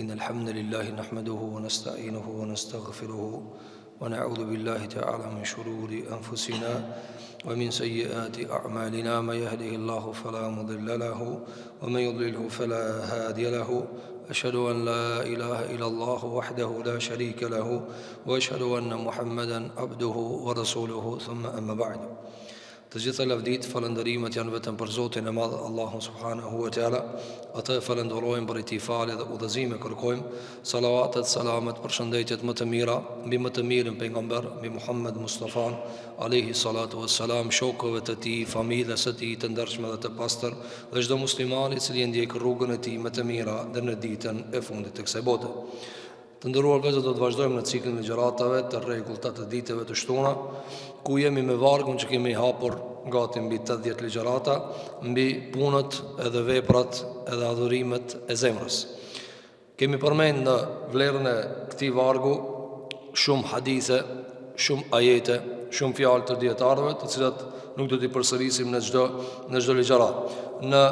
إن الحمد لله نحمده ونستعينه ونستغفره ونعوذ بالله تعالى من شرور أنفسنا ومن سيئات أعمالنا. من يهده الله فلا مضل له ومن يضلله فلا هادي له. أشهد أن لا إله إلا الله وحده لا شريك له وأشهد أن محمدا عبده ورسوله ثم أما بعد. Të gjitha lavdit, falëndërimet janë vetëm për Zotin e Madh, Allahun subhanahu wa taala. Atë falenderojmë për i falë dhe udhëzime kërkojmë. Salavatet, selamet, përshëndetjet më të mira mbi më të mirën pejgamber, mbi Muhammed Mustafa alayhi salatu wassalam, shokëve të tij, familjes së tij të ndershme dhe të pastër, dhe çdo musliman i cili ndjek rrugën e tij më të mira deri në ditën e fundit të kësaj bote. Të nderuar vëllezër, do të vazhdojmë në ciklin e gjëratave të rregullta të ditëve të shtuna, ku jemi me vargun që kemi hapur gati mbi 80 ligjërata mbi punët edhe veprat edhe adhurimet e zemrës. Kemi përmendur në vlerën e këtij vargu shumë hadithe, shumë ajete, shumë fjalë të dietarëve, të cilat nuk do t'i përsërisim në çdo ligjërat. Në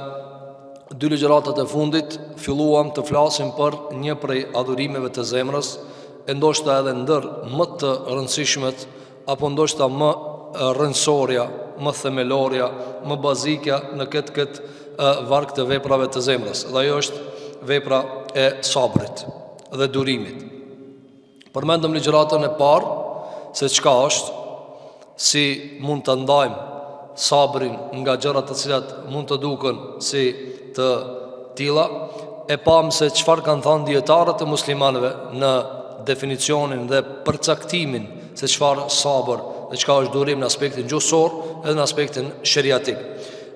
dy ligjëratat e fundit filluam të flasim për një prej adhurimeve të zemrës, e ndoshta edhe ndër më të rëndësishmet, apo ndoshta më rëndësorja, më themelorja, më bazika në këtë varg të veprave të zemrës. Dhe ajo është vepra e sabrit dhe durimit. Përmendëm ligjëratën e parë se çka është, si mund të ndajmë sabrin nga gjërat të cilat mund të duken si të tilla, e pam se çfarë kanë thënë dietarët e muslimanëve në definicionin dhe përcaktimin se çfarë sabër dhe çka është durim në aspektin gjuhësor edhe në aspektin sheriatik.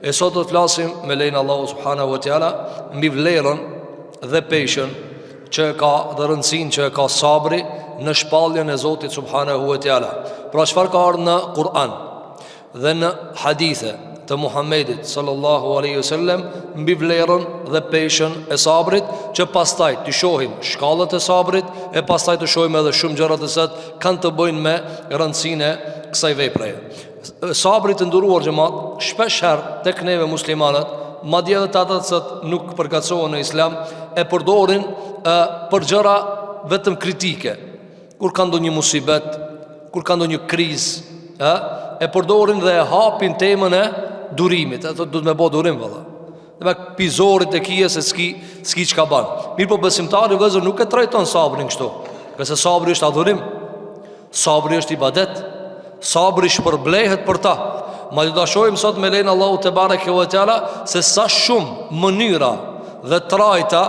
E sot do të flasim me lejen e Allahut subhanahu wa taala mbi vlerën dhe peshën që ka dhe rëndësinë që ka sabri në shpalljen e Zotit subhanahu wa taala. Pra çfarë ka ardhur në Kur'an dhe në hadithe të Muhammedit sallallahu alaihi wasallam mbi vlerën dhe peshën e sabrit, që pastaj të shohim shkallët e sabrit, e pastaj të shohim edhe shumë gjëra të cilat kanë të bëjnë me rëndësinë e kësaj vepre. Sabri të nduruar xhamat, shpesh herë tek neve muslimanët, madje edhe ata që nuk përkatësohen në Islam, e përdorin për gjëra vetëm kritike. Kur ka ndonjë musibet, kur ka ndonjë krizë, e përdorin dhe e hapin temën e durimit. E thotë, du të me bo durim, valla. Dhe me pizorit e kije se s'ki që ka ban. Mirë po besimtari vëzër nuk e trajton sabrin kështu, këse sabri është adhurim, sabri është ibadet, sabri shpërblehet për ta. Ma të dashojmë sot me lejnë Allahu te bareke ve teala se sa shumë mënyra dhe trajta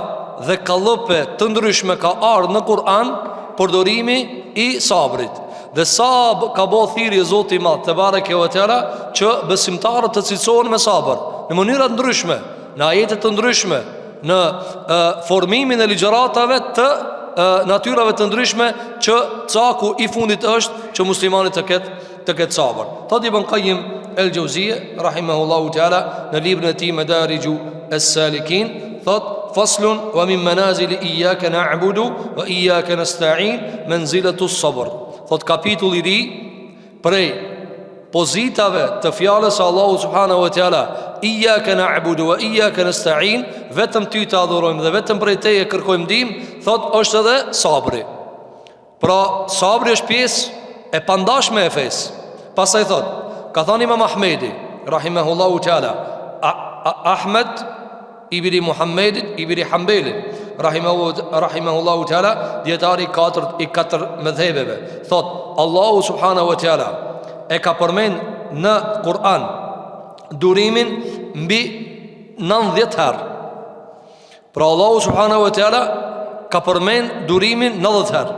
dhe kallëpe të ndryshme ka ardhur në Kur'an përdorimi i sabrit. Dhe sa ka bo thirrje Zoti i Madh te bareke ve teala që besimtarët të cilësohen me sabër në mënyra të ndryshme, në ajete të ndryshme, në formimin e ligjëratave të natyrave të ndryshme, që caku i fundit është që muslimani të ketë sabër. Thot Ibn Qayyim el-Jauziyje rahimahullahu taala në librin e tij Madariju es-Salikin, thot: faslun wa min manazil iyyaka na'budu wa iyyaka nasta'in manzilatu as-sabr. Thot kapitulli i ri prej pozitave të fjalës së Allahut subhanahu wa taala, iyyaka na'budu wa iyyaka nasta'in, vetëm ty të adhurojmë dhe vetëm prej teje kërkojmë ndihmë, thot është edhe sabri. Pra sabri është pjesë e pandashme e fesë. Pastaj thot, ka thënë Imam Ahmedi rahimahullahu taala, Ahmed ibn Muhammedit ibn Hanbelit rahimahullahu taala, dietari i katër mëdhëbeve, thot Allahu subhanahu wa taala e ka përmend në Kur'an durimin mbi 90 herë. Pra Allahu subhanahu wa taala ka përmend durimin 90 herë.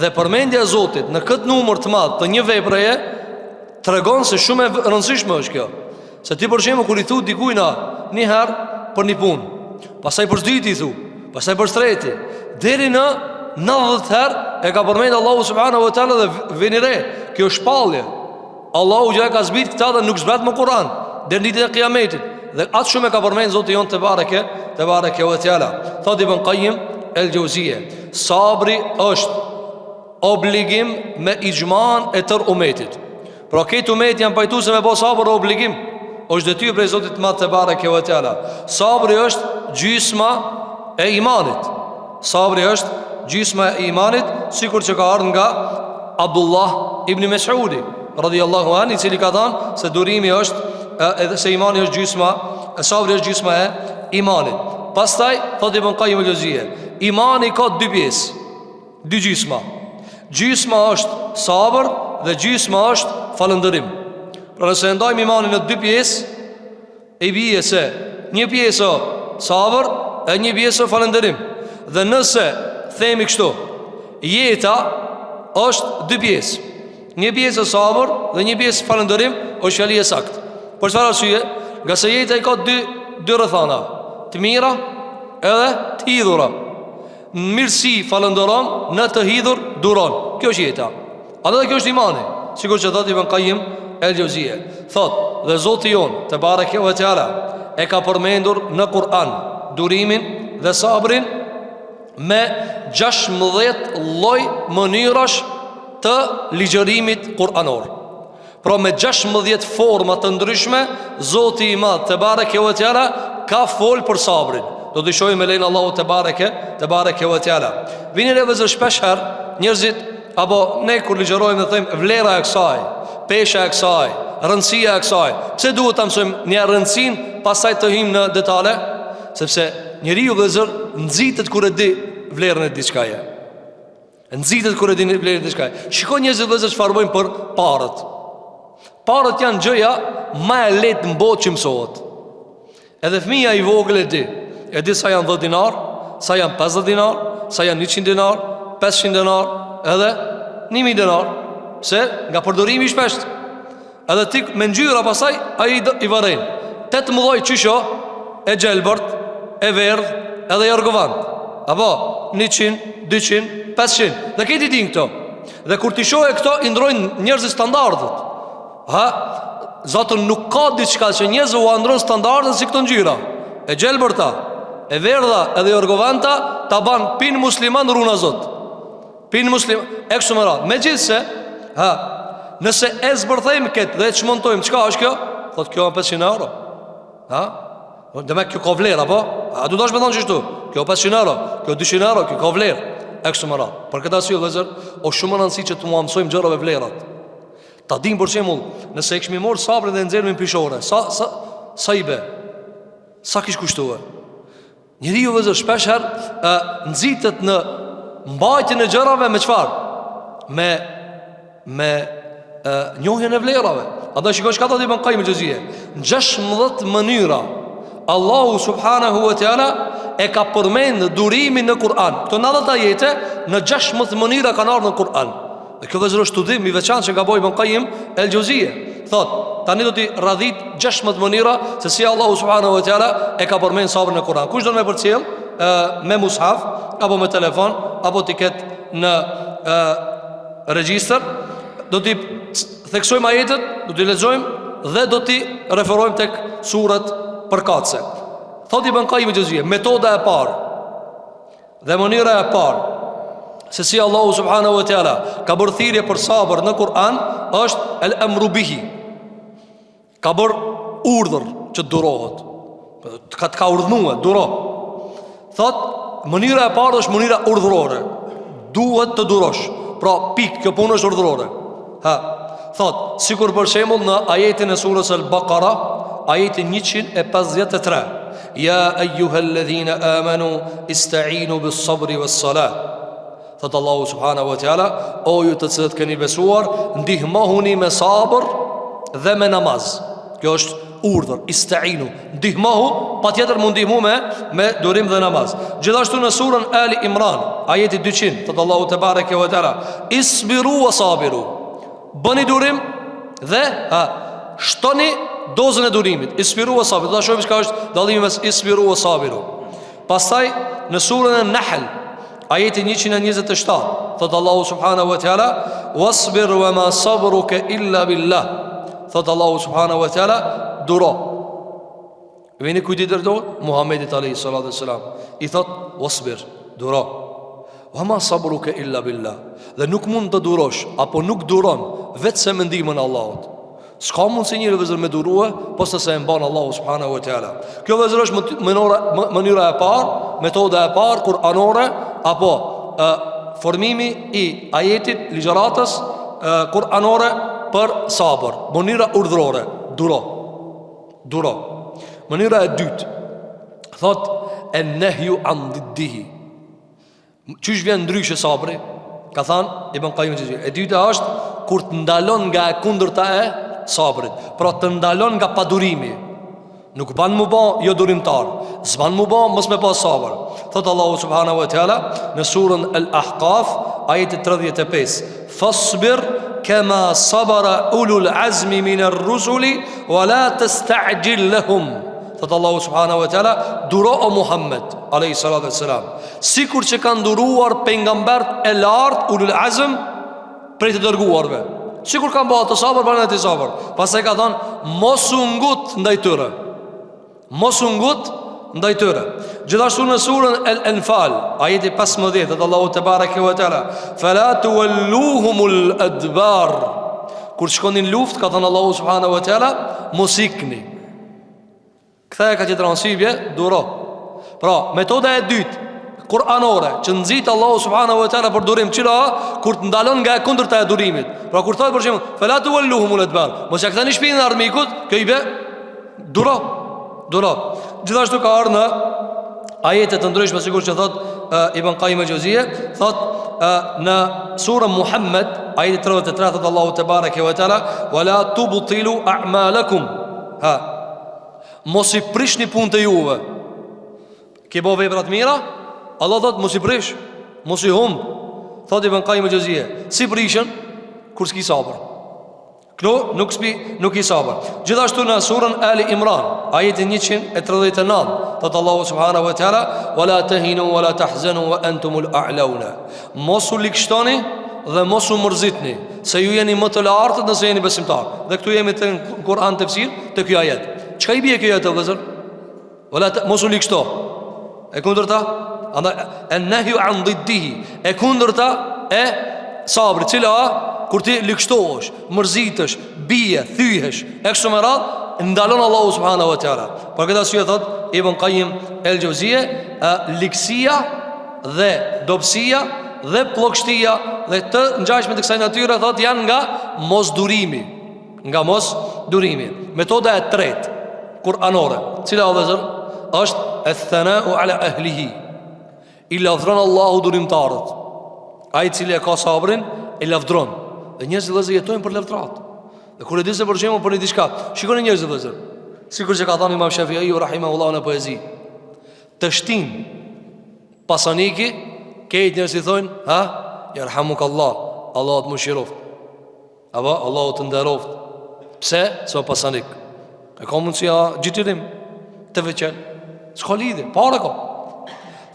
Dhe përmendja e Zotit në këtë numër të madh të një vepreje tregon se shumë e rëndësishme është kjo. Se ti për shembull kur i thu dikujt një herë për një punë, pastaj për s'dyti i thu, pastaj për s'treti, deri në 90 herë e ka përmend Allahu subhanahu wa taala dhe vini re, kjo është shpallje. Allahu gjë ka zbrit këta dhe nuk zbret më Kur'an deri ditën e Kiametit. Dhe atë shumë e ka përmend Zoti jon te bareke wa taala. Thot Ibn Qayyim el-Jauziyje, sabri është obligim me ixhman e tër umetit. Pra këtë umet janë pajtu se me bo sabër o obligim, është detyrë prej Zotit Madh te bareke ve teala. Sabri është gjysma e imanit. Sabri është gjysma e imanit, sikur që ka ardhur nga Abdullah ibn Mas'udi radhiyallahu anhu, i cili ka thënë se durimi është edhe se imani është gjysma, sabri është gjysma e imanit. Pastaj thot Ibn Qayyim al-Juzeyy, imani ka dy pjesë, dy gjysma. Gjysma është sabër dhe gjysma është falëndërim. Pra nëse ndajmë imanin në dy pjesë, e bie se një pjesë sabër e një pjesë falëndërim. Dhe nëse themi kështu, jeta është dy pjesë, një pjesë sabër dhe një pjesë falëndërim, është fjali e saktë. Për çfarë arsye? Nga se jeta i ka dy rrethana, të mira edhe të hidhura. Në mirësi falënderon, në të hidhur duron. Kjo është jeta. Atë kjo është imani, sikur që thot Ibn Qayyim el-Juzeyy. Thot, dhe Zoti jon te bareke ve teala e ka përmendur në Kur'an durimin dhe sabrin me 16 lloj mënyrash të ligjërimit kur'anor. Pra me 16 forma të ndryshme, Zoti i Madh te bareke ve teala ka fol për sabrin. Do të shohim me lein Allahu te bareke ve teala. Vini edhe zë shpesh herë njerëzit apo ne kur ligjërojmë dhe thëmë vlera e kësaj, pesha e kësaj, rëndësia e kësaj. Pse duhet ta mësojmë një rëndësinë, pastaj të hym në detale? Sepse njeriu vëzër nxitet kur e di vlerën e diçkaje. Nxitet kur e di vlerën e diçkaje. Shikoj njerëzit vëzër çfarë bëjnë për parët. Parët janë gjëja më e lehtë në botë që mësohet. Edhe fëmia i vogël e di sa janë 10 dinar, sa janë 50 dinar, sa janë 100 dinar, 500 dinar, edhe 1000 dinar. Pse? Nga përdorimi i shpeshtë. Edhe ti me ngjyra pasaj ai i varren. 18 qysho e gjelbërt, e verdh, edhe i argovant. Apo 100, 200, 500. Dhe këti din këto. Dhe kur ti shohë këto i ndrojnë njerëzit standardët. Zotën nuk ka diçka që njerëzit u ndrojnë standardët si këto ngjyra. E gjelbërta, e verdha edhe i argovanta ta ban pin musliman runa Zot. Pin musliman e kështu me radhë. Megjithse, nëse e zbërthejmë këtë dhe e çmontojmë, çka është kjo? Thot kjo është 500 euro. Dhe me kjo ka vlerë, apo? A du dash me thonë qështu? Kjo 500 euro, kjo 200 euro, kjo ka vlerë. E kështu me radhë. Për këtë arsye vëllezër, o shumë rëndësi që të mua mësojmë gjërave vlerat. Ta dim për shembull, nëse e kishmi marrë sabrin dhe nxjerrmin pishore, sa i be? Sa kish kushtuar? Njeriu vëllezër shpesh herë nxitet në mbajtjen e gjërave me çfarë? Me njohjen e vlerave. Ata shikoj çka thotë Ibn Qayyim el-Juzeyy. 16 mënyra Allahu subhanahu wa taala e ka përmend durimin në Kur'an. Këto 90 ajete në 16 mënyra kanë ardhur në Kur'an. Dhe kjo vëzhgoj studim i veçantë që ka bëu Ibn Qayyim el-Juzeyy. Thot, tani do t'i radhit 16 mënyra se si Allahu subhanahu wa taala e ka përmend sabrin në Kur'an. Kush do me përcjell me mushaf apo me telefon apo ti ket në regjistër, do t'i theksojmë ajetet, do t'i lexojmë dhe do t'i referojmë tek surat përkatëse. Thot Ibn Qayyim el-Juzeyy, metoda e parë dhe mënyra e parë se si Allahu subhanahu wa taala ka bërë thirrje për sabër në Kur'an është el-amru bihi. Ka bërë urdhër që durohet. Ka urdhënuar, duro. Thot, mënyra e parë është mënyra urdhërore. Duhet të durosh. Pra, kjo punë është urdhërore. Thot, sikur për shembull në ajetin e surës Al-Baqara, ajetin 153. Ja ayyuhalladhina amanu ista'inu bis-sabri was-salah. Thot Allahu subhanahu wa taala, o ju të cilët keni besuar, ndihmohuni me sabër dhe me namaz. Kjo është urdhër, ista'inu. Ndihmohu, patjetër mund ndihmu me durim dhe namaz. Gjithashtu në surën Ali Imran, ajeti 200, thot Allahu te bareke ve teala, isbiru wa sabiru. Bëni durim dhe shtoni dozën e durimit. Isbiru wa sabiru. Do të shohim çka është dallimi mes isbiru wa sabiru. Pastaj në surën An-Nahl, ajeti 127, thot Allahu subhanahu wa taala, wasbir wa ma sabruka illa billah. Thot Allahu subhanahu wa taala, duro. Vini kujt i dërdo? Muhammedit alayhi salatu wassalam. I thot wasbir, duro. Wa ma sabruka illa billah. Dhe nuk mund të durosh apo nuk duron vetëm me ndihmën e Allahut. S'ka mundsi njëri vëzër me durue posa se e mban Allahu subhanahu wa taala. Kjo vëzër është mënyra e parë metoda e parë kuranore apo formimi I ajetit ligjëratës kuranore për sabër. Mënyra urdhërore, duro. Mënyra e dytë, thot en-nehju an diddihi. Qysh vjen ndryshe sabri? Ka thënë Ibn Qayyim el-Juzeyri. E dyta është kur të ndalon nga e kundërta e sabrit. Pra të ndalon nga padurimi. Nuk ban mu ba jo durimtar, s'ban mu ba mos me pas sabër. Thot Allahu subhanahu wa taala në surën Al-Ahqaf ajeti 35: Fasbir kama sabara ulul azmi min ar-rusuli wa la tasta'jil lahum. Thot Allahu subhanahu wa taala, duro o Muhammed alayhi salatu wassalam, sikur që kanë duruar pejgambert e lartë ulul azm prej të dërguarve. Sikur kanë bërë të sabër, banë të sabër. Pastaj ka thënë mos u ngut ndaj tyre. Gjithashtu në surën Al-Anfal ajeti 15, thot Allahu te bareke ve teala, fala tuwalluhumul adbar. Kur shkonin luftë, ka thënë Allahu subhanahu wa taala, mos ikni. Ktheja ka qenë transibje, duro. Pra, metoda e dytë kuranore që nxit Allahu subhanahu wa taala për durim, çila kur të ndalon nga e kundërta e durimit. Pra kur thotë për shembull, fala tuwalluhumul adbar, mos ja kthani shpinën armikut, kjo I bë duro. Gjithashtu ka ardhur në ajete të ndryshme, sikur që thot Ibn Qayyim el-Juzeyri, thot në surën Muhammed ajeti 33, thot Allahu te bareke ve teala, wala tubtilu a'malakum. Mos I prishni punët e juve. Ke bo vepra të mira, Allah thot mos I prish, mos I humb. Thot Ibn Qayyim el-Juzeyri, si prishën kur s'ki sabër. Klo nuk I sabër. Gjithashtu në surën Ali Imran ajeti 139, thot Allahu subhanahu wa taala, wala tahinu wala tahzanu wa antumul a'launa. Mos u likështoni dhe mos u mërzitni, se ju jeni më të lartë nëse jeni besimtar. Dhe këtu jemi te Kur'an tefsir te ky ajet. Çka I bie kjo ajet vëllazër? Mos u likështo. E kundërta, andaj en-nahyu an diddihi, e kundërta e sabrit, cila kur ti likështohesh, mërzitesh, bie, thyhesh, e kështu me radhë, ndalon Allahu subhanahu wa taala. Për këtë arsye thot Ibn Qayyim el-Juzeyri, likësia dhe dobësia dhe pllokshtia dhe të ngjashme të kësaj natyre thot janë nga mosdurimi. Metoda e tretë kuranore, cila është el-thana'u ala ahlihi. I lavdron Allahu durimtarët. Ai I cili e ka sabrin e lavdron. Dhe njerëzit vëllezër jetojnë për lavdrat. Dhe kur e di se për shembull për një diçka, shikoni njerëzit vëllezër, sikur që ka thënë Imam Shafi'i rahimahullahu në poezi, të shtin pasaniki, këtë njerëzit thonë, yarhamukallah, Allahu të mëshiroft. Apo Allahu të nderoft. Pse? Se pasanik. E ka mundësia gjitirim të veçel. S'ka lidhje, para ka.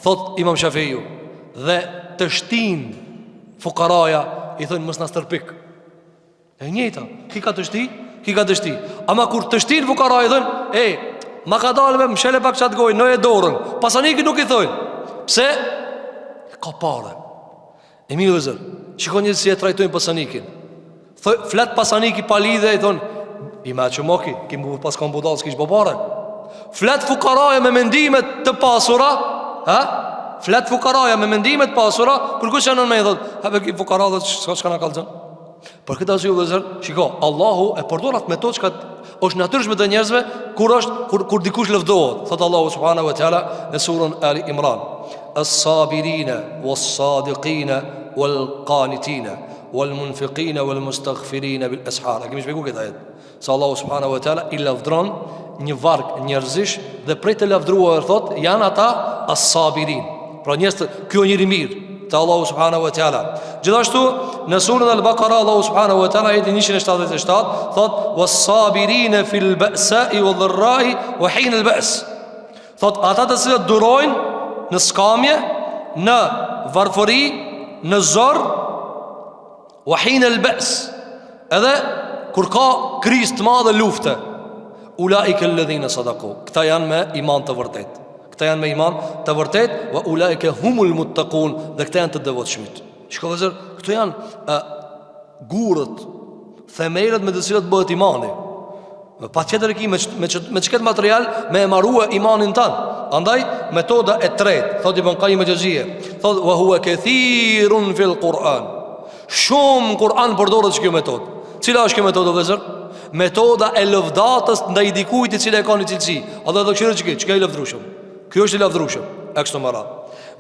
Thot Imam Shafi'i, dhe të shtin fukaraja I thonë mos na stërpik. E njëjta, ki ka të shti. Ama kur të shtin fukara I thonë, ma ka dalë më shele pak qatë gojë, në e dorën. Pasaniki nuk I thonë. Pse? Ka pare. E mi vëzër, shikon njëtë si e trajtojnë pasanikin. Flet pasaniki pa lidhe I thonë, I me që moki, ki mu pas kam budal, s'kish bo pare. Flet fukaraja me mendimet të pasura, flet fukaraja me mendimet pasura, kur kush janë me I thot, habe ki fukara dhe çka na kallzon. Për këtë arsye vëllazër, shiko, Allahu e përdor atë metodë që është natyrshme të njerëzve kur dikush lëvdohet. Thot Allahu subhanahu wa taala në surën Ali Imran, as-sabirina was-sadiqina wal-qanitina wal-munfiqina wal-mustaghfirina bil-ashar. Kemi shpjeguar këtë ajet. Se Allahu subhanahu wa taala I lavdron një varg njerëzish dhe prej të lavdruar thot janë ata as-sabirin. Pra njerëz, kjo njëri mirë te Allahu subhanahu wa taala. Gjithashtu në surën Al-Baqara Allahu subhanahu wa taala ayeti 177 thot was-sabirina fil ba'sa'i wadh-dharra'i wa hin al-ba's. Thot ata të cilët durojnë në skamje, në varfëri, në zor, wa hin al-ba's. Edhe kur ka krizë të madhe, lufte, ulaika alladhina sadaqu. Këta janë me iman të vërtet. Wa ulaika humul muttaqun. Dhe këta janë të devotshmit. Shiko vëzër, këto janë gurët, themelët me të cilat bëhet imani. Pa tjetër e ki me çket material me e marrua imanin tanë. Andaj metoda e tretë, thot Ibn Qayyim al-Jawziyja, thot wa huwa kathirun fil Quran. Shumë në Kur'an përdoret kjo metodë. Cila është kjo metodë vëllezër? Metoda e lëvdatës ndaj dikujt i cili e ka një cilësi. Allah do të thotë çka i lavdrueshëm. Ky është i lavdrueshëm. Ekso mara.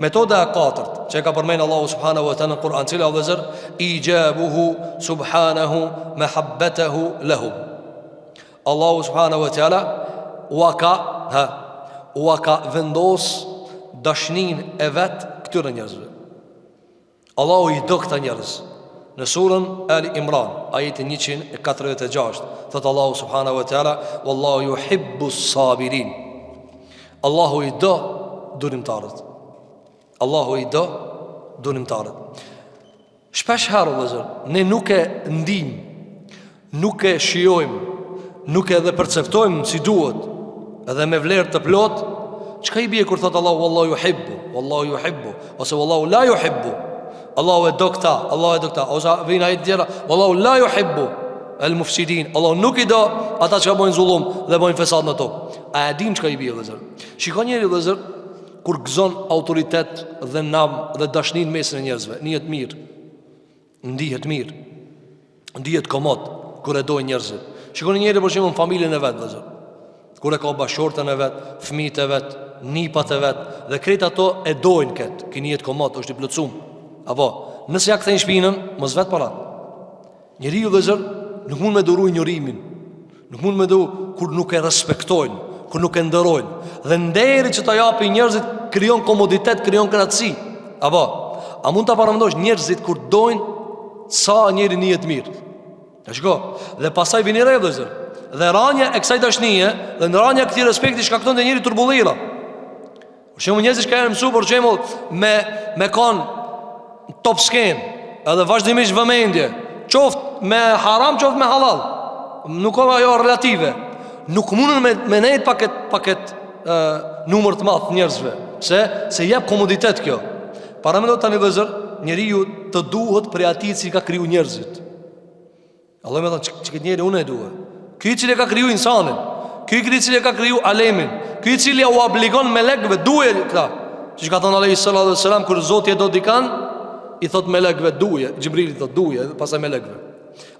Metoda e katërt që ka përmend Allahu subhanahu wa taala në Kur'an, cila vëllezër, ijabuhu subhanahu mahabbatahu lahu. Allahu subhanahu wa taala u ka vendos dashnin e vet këtyre njerëzve. Allahu i do këta njerëz. Në surën Ali Imran, ajeti 146, thot Allahu subhanahu wa taala, wallahu yuhibbu s-sabirin. Allahu i do durimtarët. Allahu i do durimtarët. Shpesh herë vëllezër, ne nuk e ndim, nuk e shijojmë, nuk e dhe perceptojmë si duhet, edhe me vlerë të plot. Çka i bie kur thot Allahu wallahu yuhibbu, ose wallahu la yuhibbu? Allahu e do këta, Allahu e do këta. Ose vjen ai tjera, wallahu la yuhibbu al-mufsidin. Allahu nuk i do ata që bojnë zullum dhe bojnë fesad në tokë. A e dim çka i bie vëllezër? Shikoni njëri vëllezër, kur gëzon autoritet dhe nam dhe dashnin mesin e njerëzve, ndihet mirë, ndihet komod kur e dojnë njerëzit. Shikoni njëri për shembull në familjen e vet vëllezër, kur e ka bashortën e vet, fëmijët e vet, nipat e vet, dhe krejt ato e dojnë këtë, keni jetë komod, është i plotësuar. Apo, nëse ja kthejnë shpinën, mos vet parat. Njeriu vëllezër nuk mund me duru injorimin, nuk mund me duru kur nuk e respektojnë, kur nuk e nderojnë. Dhe nderi që ta japi njerëzit krijon komoditet, krijon kënaqësi. Apo, a mund ta paramendosh njerëzit kur dojnë sa njëri njihet mirë? Shiko, dhe pastaj vini re vëllezër. Dhe rania e kësaj dashnie dhe në rania e këtij respekti shkakton te njëri turbullira. Për shembull njerëzit që kanë mësuar për shembull me kanë top scan, edhe vazhdimisht vëmendje, qoftë me haram, qoftë me halal. Nuk ka ajo relative. Nuk mundën me nejt paket numër të madh njerëzve. Se jep komoditet kjo. Para mendoj tani vëllezër, njeriu të duhet prej atij që ka kriju njerëzit. Allah më thonë që këtë njeri unë e duhe. Ky i cili ka kriju insanin, ky i cili ka kriju alemin, ky i cili u obligon melekëve duhe këta. Siç ka thënë Alaihi sallallahu alaihi wasallam, kur Zoti e do dikan, i thot melekëve duje, Xhibrili thot duje, pastaj melekëve.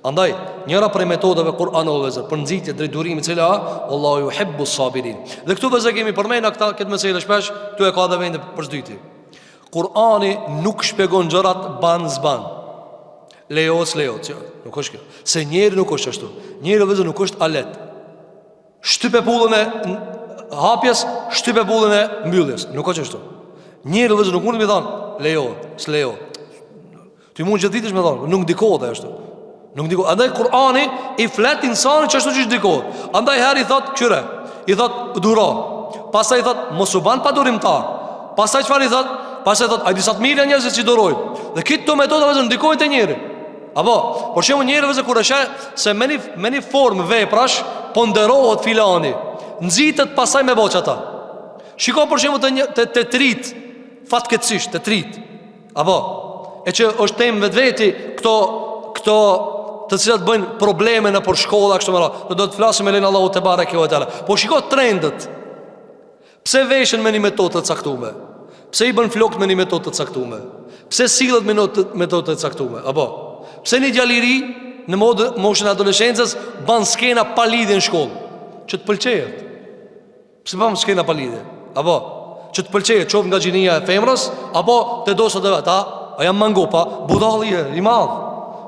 Andaj, njëra prej metodave Kur'anore për nxitje drejt durimit, cila Allahu yuhibbu s-sabirin. Dhe këtu vëzë kemi përmendur këtë meselë shpesh, këtu e ka dhe vende për çdyti. Kur'ani nuk shpjegon gjërat ban zban. Lejo, nuk është kjo. Se njeri nuk është ashtu. Njeri vëzë nuk është alet. Shtype pullën e hapjes, shtype pullën e mbylljes. Nuk është ashtu. Njeri vëzë nuk mund të më thonë lejo, s'lejo. Ti mund që ditësh me thonë, nuk ndikohet ashtu. Nuk ndikohet. Andaj Kur'ani i flet insanit çashtu që ndikohet. Andaj herë i thot kyre, i thot duro. Pastaj i thot mos u ban pa durimtar. Pastaj çfarë i thot? Pastaj thot ai disa të mirë njerëz që durojnë. Dhe këto metoda vëzë ndikojnë te njeri. Apo, por shembull njëri vëzë kur është se me një formë veprash ponderohet filani, nxitet pastaj me boç ata. Shiko për shembull te trit, fatkeqësisht te trit. Apo, e që është temë vetveti këto të cilat bëjnë probleme në për shkolla kështu më radh. Do të flasim me lenin Allahu te bareke ve teala. Po shiko trendet. Pse veshen me një metodë të caktuar? Pse i bën flokët me një metodë të caktuar? Pse sillet me metodë të caktuar? Apo pse një djaliri në moshën e adoleshencës ban skena pa lidhje në shkollë? Që të pëlqejet. Pse ban skena pa lidhje? Apo që të pëlqejet, qoftë nga gjinia e femrës, apo të dosat e vet, a jam mangopa, budalli i madh.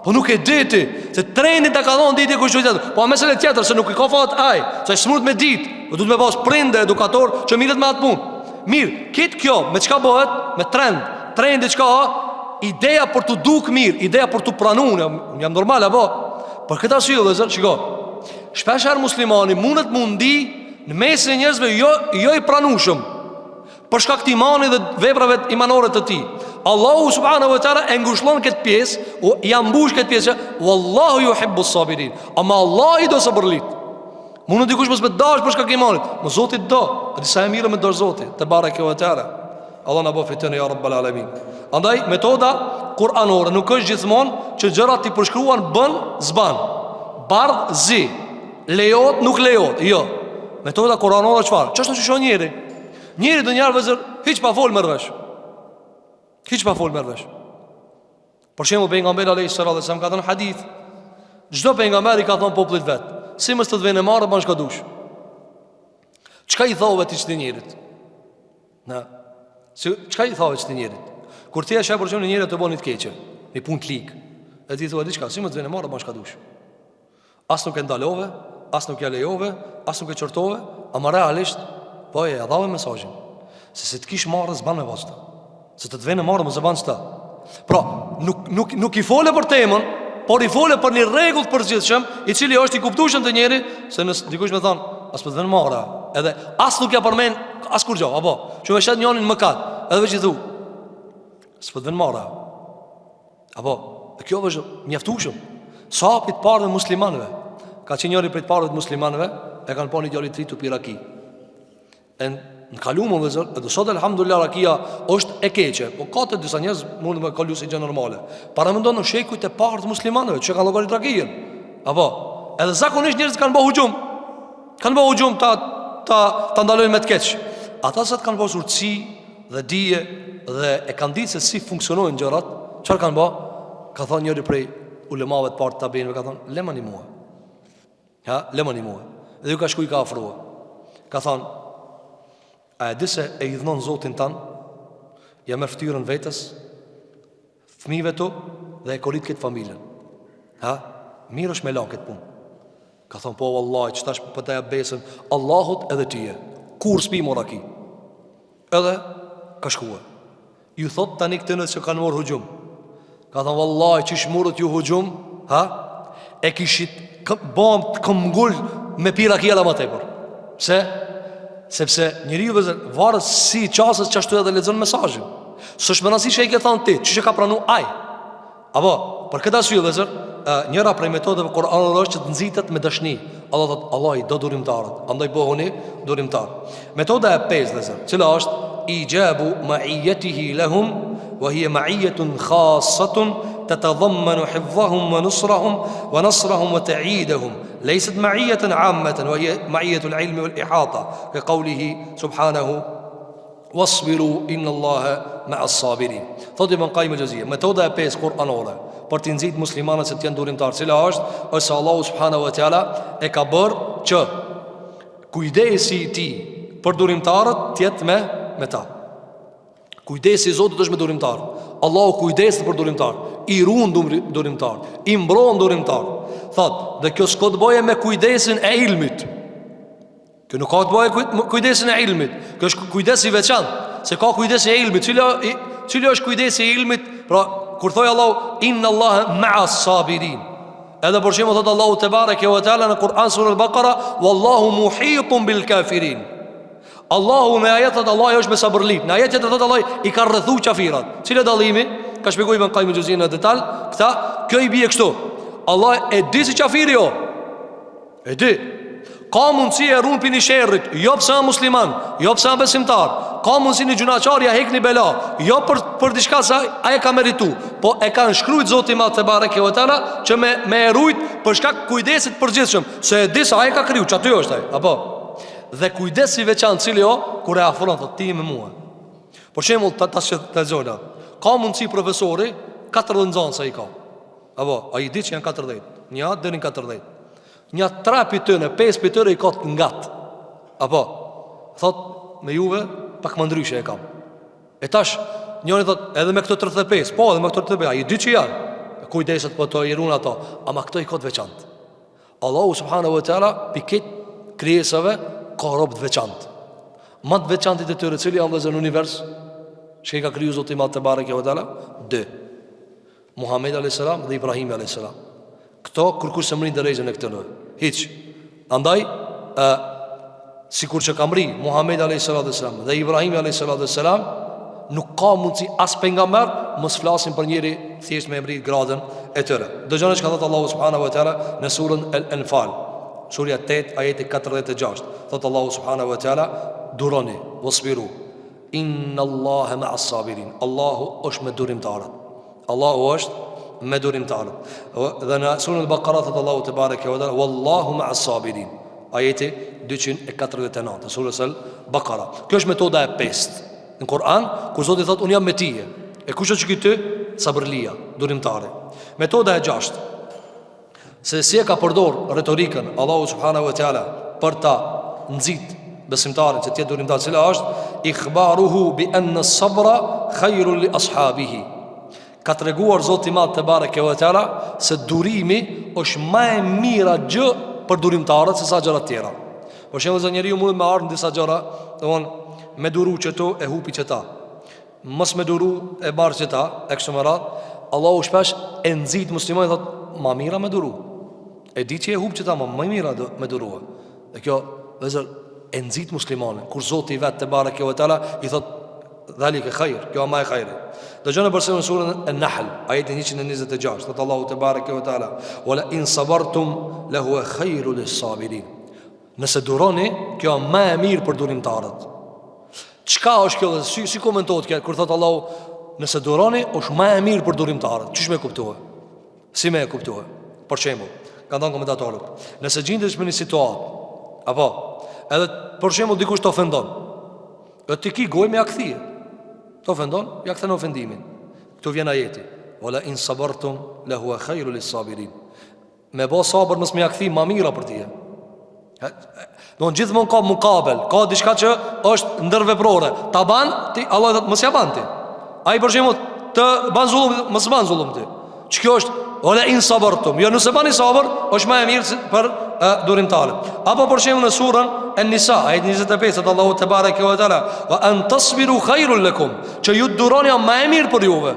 Po nuk e deti, se trendi ta ka dhënë ditë kush qytet. Po a mesela tjetër se nuk i ka fat ai, se smut me ditë, do duhet me pas prindë edukator që mirët me atë punë. Mirë, kitë kjo, me çka bëhet? Me trend. Trendi çka? Ideja për të duk mirë, ideja për të pranuar, jam normal apo? Për këtë arsye vëllazër, shiko. Shpesh herë muslimani mundet mundi në mesin e njerëzve jo i pranueshëm, për shkak të imanit dhe veprave imanore të tij. Allahu subhanahu wa taala e ngushëllon këtë pjesë, ja mbush këtë pjesë, wallahu yuhibbu s-sabirin. Ama Allah i do sabërlit. Mund dikush mos me dash për shkak të imanit, mo Zoti do, disa e mirë me dorë Zoti, te bareke ve teala. Allah na bëfë fiton ya rabbal alamin. Andaj metoda kuranore nuk është gjithmonë që gjërat i përshkruan bën zban. Bardh zi. Lejohet nuk lejohet. Jo. Metoda kuranore çfarë? Ç'është që shon njëri? Njëri do njerë vëzër hiç pa fol mërvesh. Hiç pa fol mërvesh. Për shembull pejgamberi alayhis salam ka thënë hadith, çdo pejgamber i ka thënë popullit vet, si mos të vënë marrë bash ka dush. Çka i thove ti çti njerit? Na, çka i thove çti njerit? Kur ti e sheh për shembull njerëz të bënë të keqe, një punë të lig, e ti thua diçka, si mos të vënë marrë bash ka dush. As nuk e ndalove, as nuk e lejove, as nuk e çortove, ama realisht po e dhave mesazhin. Se të kish marrë s'ban me vazhda. Se të vënë marrë mos e ban sta. Pra, nuk i fole për temën, por i fole për një rregull të përgjithshëm, i cili është i kuptueshëm te njeri, se nëse dikush më thon, as po të vën marra, edhe as nuk ja përmend as kur gjë, apo, që më shet njërin mëkat, edhe veç i thu, s'po të vën marra. Apo, kjo është mjaftueshëm. Sapi të parë të muslimanëve, ka qenë njëri prej të parëve të muslimanëve, e kanë pa një djalë i tri të piraki. Në kalumë dhe zërë, edhe sot elhamdulillah rakia është e keqe, po ka të disa njerëz mund me kalu si gjë normale. Para më ndonë në shekujt e parë të muslimanëve që kanë llogarit rakijën. Apo, edhe zakonisht njerëz kanë bëhu hujum. Kanë bëhu hujum ta ndalojnë me të keq. Ata sa të kanë bëhu urtësi dhe dije dhe e kanë ditë se si funksionojnë gjërat, çfarë kanë bëu? Ka thënë njëri prej ulemave të parë të tabinëve, ka thënë lemani mua. Ja, lemani mua. Dhe ju ka shkuj ka afrua. Ka thënë, a e di se e idhnon Zotin tanë, ja merr ftyrën vetës, fëmijëve tu dhe e kolit këtë familjen. Ha? Mirë është me la këtë punë. Ka thonë, po vallahi, që tash për të jap besën Allahut edhe tyje. Kur s'pi mora ki. Edhe ka shkuar. Ju thot tani këtë nëse që kanë morë hujum. Ka thonë, vallahi, qish morët ju hujum, ha? E kishit bëm të këmgull me pira kjela më tepër. Sepse njeriu varet si qasës që ashtu edhe lexon mesazhin. S'është më rëndësishme që i ke thënë ti, çish e ka pranu ai. Apo, për këtë arsye vëzër, njëra prej metodave Kur'anit është që të nxitet me dashni. Allah thot, Allah i do durimtarët, andaj bëhuni durimtar. Metoda e 5 vëzër, cila është ijabu ma'iyatihi lahum wa hiya ma'iyatun khassatun تتضمن حفظهم ونصرهم وتعييدهم ليست معية عامة وهي معية العلم والإحاطة كقوله سبحانه واصبروا إن الله مع الصابرين. Thot Ibn Qayyim al-Jawziyja, metoda e 5 kuranore për të nxit muslimanët se të jenë durimtar, cila është se Allahu subhanahu wa taala e ka bërë që kujdesi i tij për durimtarët të jetë me ta. Kujdesi i Zotit është me durimtar. Allahu kujdeset për durimtar, i ruan durimtar, i mbron durimtar. Thot, dhe kjo s'ka të bëjë me kujdesin e ilmit. Kjo nuk ka të bëjë me kujdesin e ilmit. Kjo është kujdesi i veçantë, se ka kujdesi e ilmit. Cili është kujdesi i ilmit? Pra, kur thoi Allahu inna Allaha ma'a sabirin. Edhe për shembull thot Allahu te bareke ve teala në Kur'an sura Al-Baqara, wallahu muhitun bil kafirin. Allahu me ajetat Allah është me sabërlit. Në ajetet e thot Allah i ka rrethu qafirat. Cile dallimi? Ka shpjeguar Ibn Qayyim al-Jawziyja në detaj. Kjo i bie kështu. Allah e di si qafiri jo. E di. Ka mundësi e runë për një sherrit, jo pësa musliman, jo pësa besimtar. Ka mundësi një gjunaqarja hek një bela, jo për diçka sa aje ka meritu, po e kanë shkrujt Zoti ma të bareke ve teala që me erujt për shkak kujdesit përgjithshëm, se e di sa aje ka kriju, që aty është aje, apo? Dhe kujdesi veçantë cili kur e afron thot ti me mua. Për shembull ta zona. Ka mundësi profesori 40 nxënësa i ka. Apo ai di që janë 40. Një deri në 40. Një 3 pitënë, 5 pitëre i ka të ngat. Apo thot me juve pak më ndryshe e kam. E tash njëri thot edhe me këto 35, po edhe me këto 35, ai di që janë. Kujdeset po to i ruan ato, ama këto i ka të veçantë. Allahu subhanahu wa taala pikët krijesave ka robë të veçantë. Më të veçantit e tyre cili janë në univers, që i ka kriju Zoti Madh te bareke ve teala, 2. Muhammed a.s. dhe Ibrahim a.s. Këto kërkush se mrin drejtën e këtë në hiç. Andaj sikur që ka mri Muhammed a.s. dhe Ibrahim a.s. nuk ka mundësi as pejgamber mos flasin për njëri thjesht me emrit gradën e tyre. Dëgjoni çka thot Allahu subhanahu wa taala në surën Al-Anfal, surja 8 ajeti 46. Thot Allahu subhanahu wa taala, duroni, wasbiru, inna Allaha ma'as sabirin. Allahu është me durimtarët. Allahu është me durimtarët. Dhe në surën Al-Baqara thot Allahu te bareke ve teala, wallahu ma'as sabirin. Ajeti 249 të surës Al-Baqara. Kjo është metoda e 5 në Kur'an, kur Zoti thotë unë jam me tije. E kush është ky ty? Sabërlia, durimtari. Metoda e 6, se si e ka përdor retorikën Allahu subhanahu wa taala për ta nxit besimtarin që të jetë durimtar, cila është ikhbaruhu bi anna as-sabra khairun li ashabihi. Ka treguar Zoti i Madh te bareke ve teala se durimi është më e mira gjë për durimtarët se sa gjëra të tjera. Për shembull, se njeriu mund të marrë në disa gjëra, domthon me duru që to e hupi që ta, mos me duru e marrë që ta, e kështu me radhë. Allahu shpesh e nxit muslimanin, thotë ma mira me duru. E di që e hup që ta, më mira me duru. Dhe kjo vëzër e nxit muslimanin, kur Zoti i vet te bareke ve teala i thotë dhalike khair, kjo ma e khajri. Do gjënë përse në surën An-Nahl, ajetin 126, thotë Allahu te bareke ve teala wala in sabartum lahu khairu lis-sabirin. Nëse duroni, kjo më e mirë për durimtarët. Çka është kjo? Si komentohet kjo kur thotë Allahu nëse duroni është më e mirë për durimtarët? Çish më kuptoi? Si më e kuptoi? Për shembull, kanë thënë komentatorët, nëse gjendesh në një situatë, apo edhe për shembull dikush të ofendon, dhe ti ki gojë me akthie, të ofendon, ja kthen ofendimin. Këtu vjen ajeti wala in sabartum lahu khairu lis-sabirin. Me bë sabër mos më akthi më mira për ti. Do gjithmonë ka mukabel, ka diçka që është ndërveprore. Ta ban ti, Allah thotë mos ja ban ti. Ai për shembull të ban zullum, mos ban zullum ti. Ç'kjo është wala in sabartum? Jo, nëse bani sabër, është më e mirë për durimtarët. Apo për shembull në surën An-Nisa, ayet 25, Allahu te bareke ve teala wa an tasbiru khairul lakum, që ju duroni më e mirë për juve.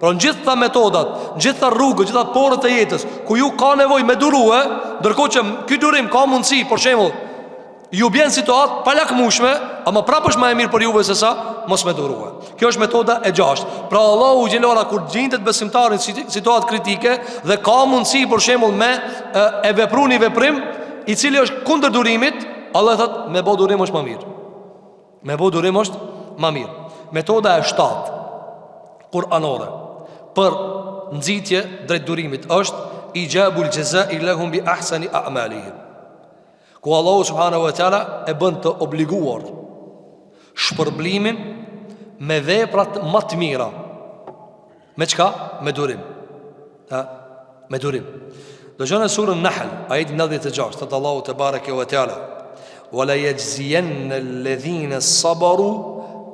Por në gjitha metodat, në gjitha rrugët, gjitha porët e jetës ku ju ka nevojë me durue, ndërkohë që ky durim ka mundësi, për shembull, ju bjen situatë pa lakmueshme, ama prapë është më e mirë për juve se sa mos me durue. Kjo është metoda e 6. Pra Allahu xhelora kur gjendet besimtarin në situatë kritike dhe ka mundësi për shembull me e vepruni veprim i cili është kundër durimit, Allah thotë me bë durim është më mirë. Me bë durim është më mirë. Metoda e 7 Kur'anore për nxitje drejt durimit është ijabul jazaa'i lahum bi ahsani a'malihim. Ku Allahu subhanahu wa taala e bën të obliguar shpërblimin me veprat më të mira. Me çka? Me durim. Me durim. Do jone surën Nahl, ayet 96, thotë Allahu te bareke ve teala wala yajziyanna alladhina sabaru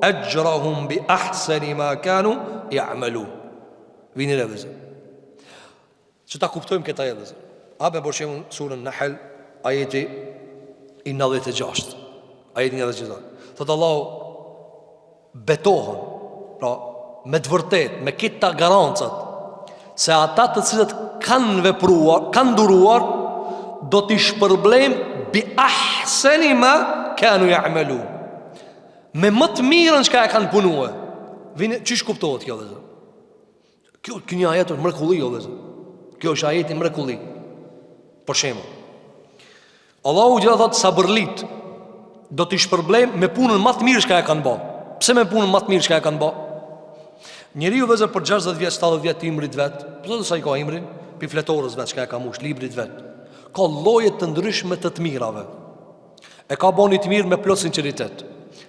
ajrahum bi ahsani ma kanu ya'malun. Vini levëzë. Që ta kuptojmë këta jetë. Abe bërshemë surën Nahl, ajeti i 96. Ajeti 96. Thotë Allahu betohën, pra me të vërtet, me kita garancat, se ata të cilët kanë vepruar, kanë duruar, do t'i shpërblem bi ahsani ma kanu ya'malun. Me më të mirën çka e kanë punuar. Vini, çish kuptohet kjo vëllazër? Kjo një ajet është mrekulli, o vëllazër. Kjo është ajeti mrekulli. Për shembull, Allahu gjithë thotë sabërlit do t'i shpërblem me punën më të mirë që e kanë bë. Pse me punën më të mirë që e kanë bë? Njeriu vëllazër për 60 vjet, 70 vjet të imrit vet, pse do sa i ka imrin, pi fletorës vet që e ka mush, librit vet. Ka lloje të ndryshme të mirave. E ka bënë të mirë me plot sinqeritet.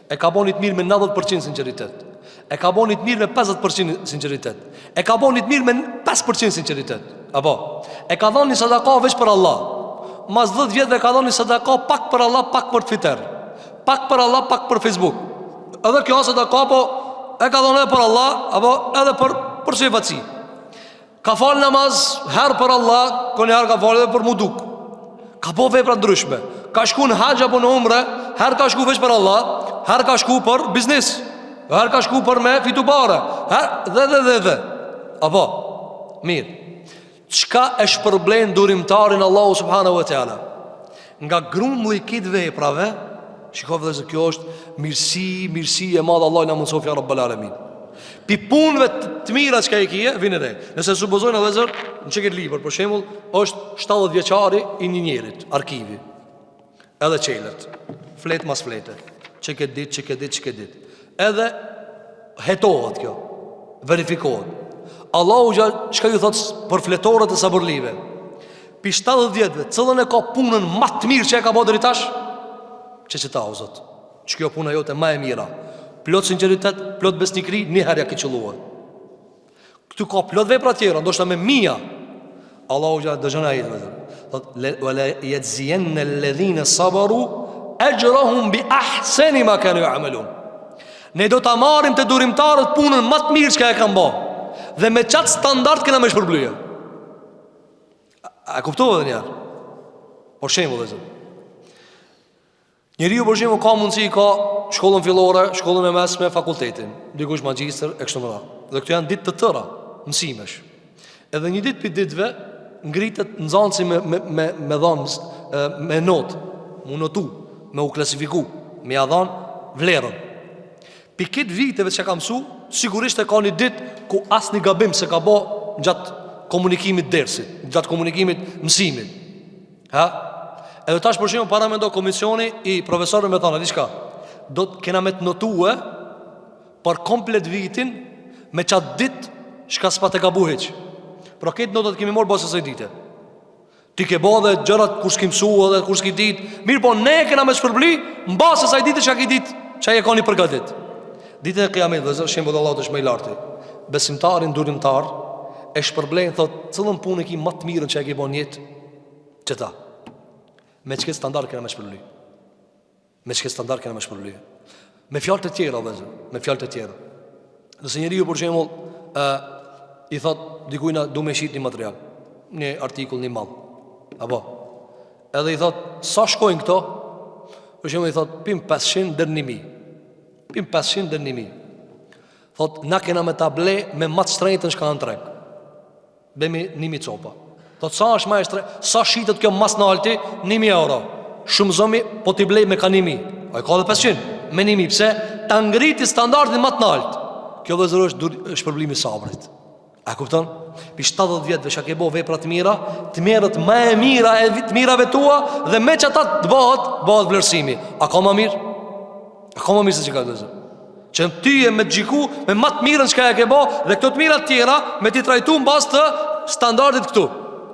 E ka bënë të mirë me 90% sinqeritet. E ka bënë të mirë me 50% sinqeritet. E ka bënë të mirë me 5% sinqeritet. Apo, e ka dhënë sadaka veç për Allah. Mas 10 vjetëve ka dhënë sadaka pak për Allah, pak për Twitter. Pak për Allah, pak për Facebook. Edhe kjo sadaka po e ka dhënë edhe për Allah, apo edhe për shifatsi. Ka fal namaz herë për Allah, konjëherë ka fal edhe për muduk. Ka bo vepra ndryshme. Ka shku në haxh apo në umre, herë ka shku veç për Allah, herë ka shku për biznes, herë ka shku për me fitu bare, dhe. Apo, mirë. Çka e shpërblen durimtarin Allahu subhanahu wa taala? Nga grumbulli i këtij veprave, shikoj vëllezër, kjo është mirësi e madhe Allahu na mëson ya rabbul alamin. Pi punëve të mira që ka i kje, vini re. Nëse supozojnë vëllezër, në çeket libër, për shembull, është 70 vjeçari i një njerit, arkivi. Edhe çelët, flet mas flete, çeket dit. Edhe hetohet kjo, verifikohet. Allahu çka ju thot për fletorët e sabërlive? Pi 70 vjetëve, cëllën e ka punën më të mirë që e ka bërë deri tash? që ta o Zot. Që kjo puna jote ma e mira. Plot sinceritet, plot besnikri, një herja ki qëlluar. Këtu ka plot vepra tjera, ndoshta me mia. Allahu gjatë dëgjën ajetin vetëm. Thot wala yajziyanna alladhina sabaru ajrahum bi ahsani ma kanu ya'malun. Ne do ta marrim te durimtarët punën më të mirë që e kanë bërë. Dhe me çat standard kena më shpërblyje. A kuptova dhe njerë? Por shembull dhe zot. Njeriu për shembull ka mundësi, ka shkollën fillore, shkollën e mesme, fakultetin, dikush magjistër e kështu me radhë. Dhe këto janë ditë të tëra mësimesh. Edhe një ditë për ditëve ngritet nxënësi me dhënës, me notë, mu notu, me u klasifiku, me ia dhënë vlerën. Për këtë viteve që ka mësu, sigurisht e ka një ditë ku asnjë gabim se ka bë gjatë komunikimit dersit, gjatë komunikimit mësimit. Ha? Edhe tash për shembull para mendo komisioni i profesorëve më thonë diçka. Do të kena me të notue për komplet vitin me çat ditë çka s'pa të gabu hiç. Pra këtë notat kemi marrë basë së dite. Ti ke bë dhe gjërat kur s'ki mësua dhe kur s'ki ditë. Mirë, po ne kena me shpërbli mbas asaj dite çka ki ditë, çka e keni përgatit. Ditën e Kiametit, vëzë shembull Allahu është më i lartë. Besimtarin durimtar e shpërblen thot, cëllën punë ki më të mirën që e ke bën jetë çeta. Me çka standard kena me shpërbly. Me çka standard kena me shpërbly. Me fjalë të tjera vëzë, me fjalë të tjera. Nëse njeriu për shembull i thot dikujt na du me shit një material, një artikull, një mall. Apo edhe i thot sa shkojnë këto? Për shembull i thot pim 500 deri në 1000. Pim 500 deri në 1000. Thot na kena me table me më të shtrenjtën shka në treg. Bemi 1000 copa. Thot sa është maestre, sa shitet kjo mas në alti? 1000 euro. Shumë zomi, po t'i blej me ka 1000. A i ka dhe 500 me 1000, pse ta ngriti standardin më të nalt. Kjo dhe zërë është shpërblimi sabrit. A kupton? Pi 70 vjetëve që ke bo vepra të mira, të merët më e mira e të mirave tua, dhe me që ata të bëhat vlerësimi. A ka më mirë? A ka më mirë se që ka dhe zërë? Që ty e me të gjiku me më të mirën që ka e ke bo, dhe këto të mirat tjera me ti trajtu në bas të standardit këtu.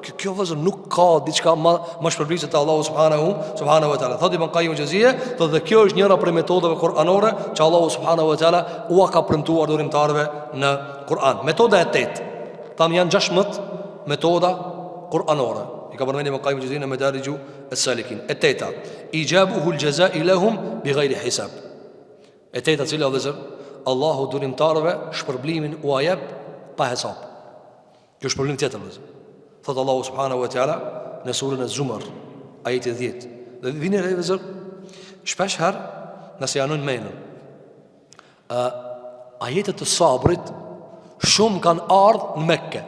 Kjo vëzër nuk ka diçka më shpërbliset të Allahu subhanahu wa ta'ala. Thot Ibn Qayyim al-Jawziyja, dhe kjo është njëra prej metodave kuranore që Allahu subhanahu wa ta'ala ua ka premtuar durimtarëve në Kur'an. Metoda e 8. Tam janë 16 metoda kuranore. I ka përmendur Ibn Qayyim al-Jawziyja në Madariju as-Salikin. E 8. Ijabuhu al-jazaa'i lahum bighayri hisab. E 8 cila vëzër, Allahu durimtarëve shpërblimin ua jep pa hesab. Kjo është shpërblim tjetër vëzër. Thot Allahu subhanahu wa ta'ala në surën e Zumar, ajeti 10. Dhe vini e vëzër, shpesh her nëse janojnë menën, ajetet të sabrit shumë kanë ardhë në Mekke.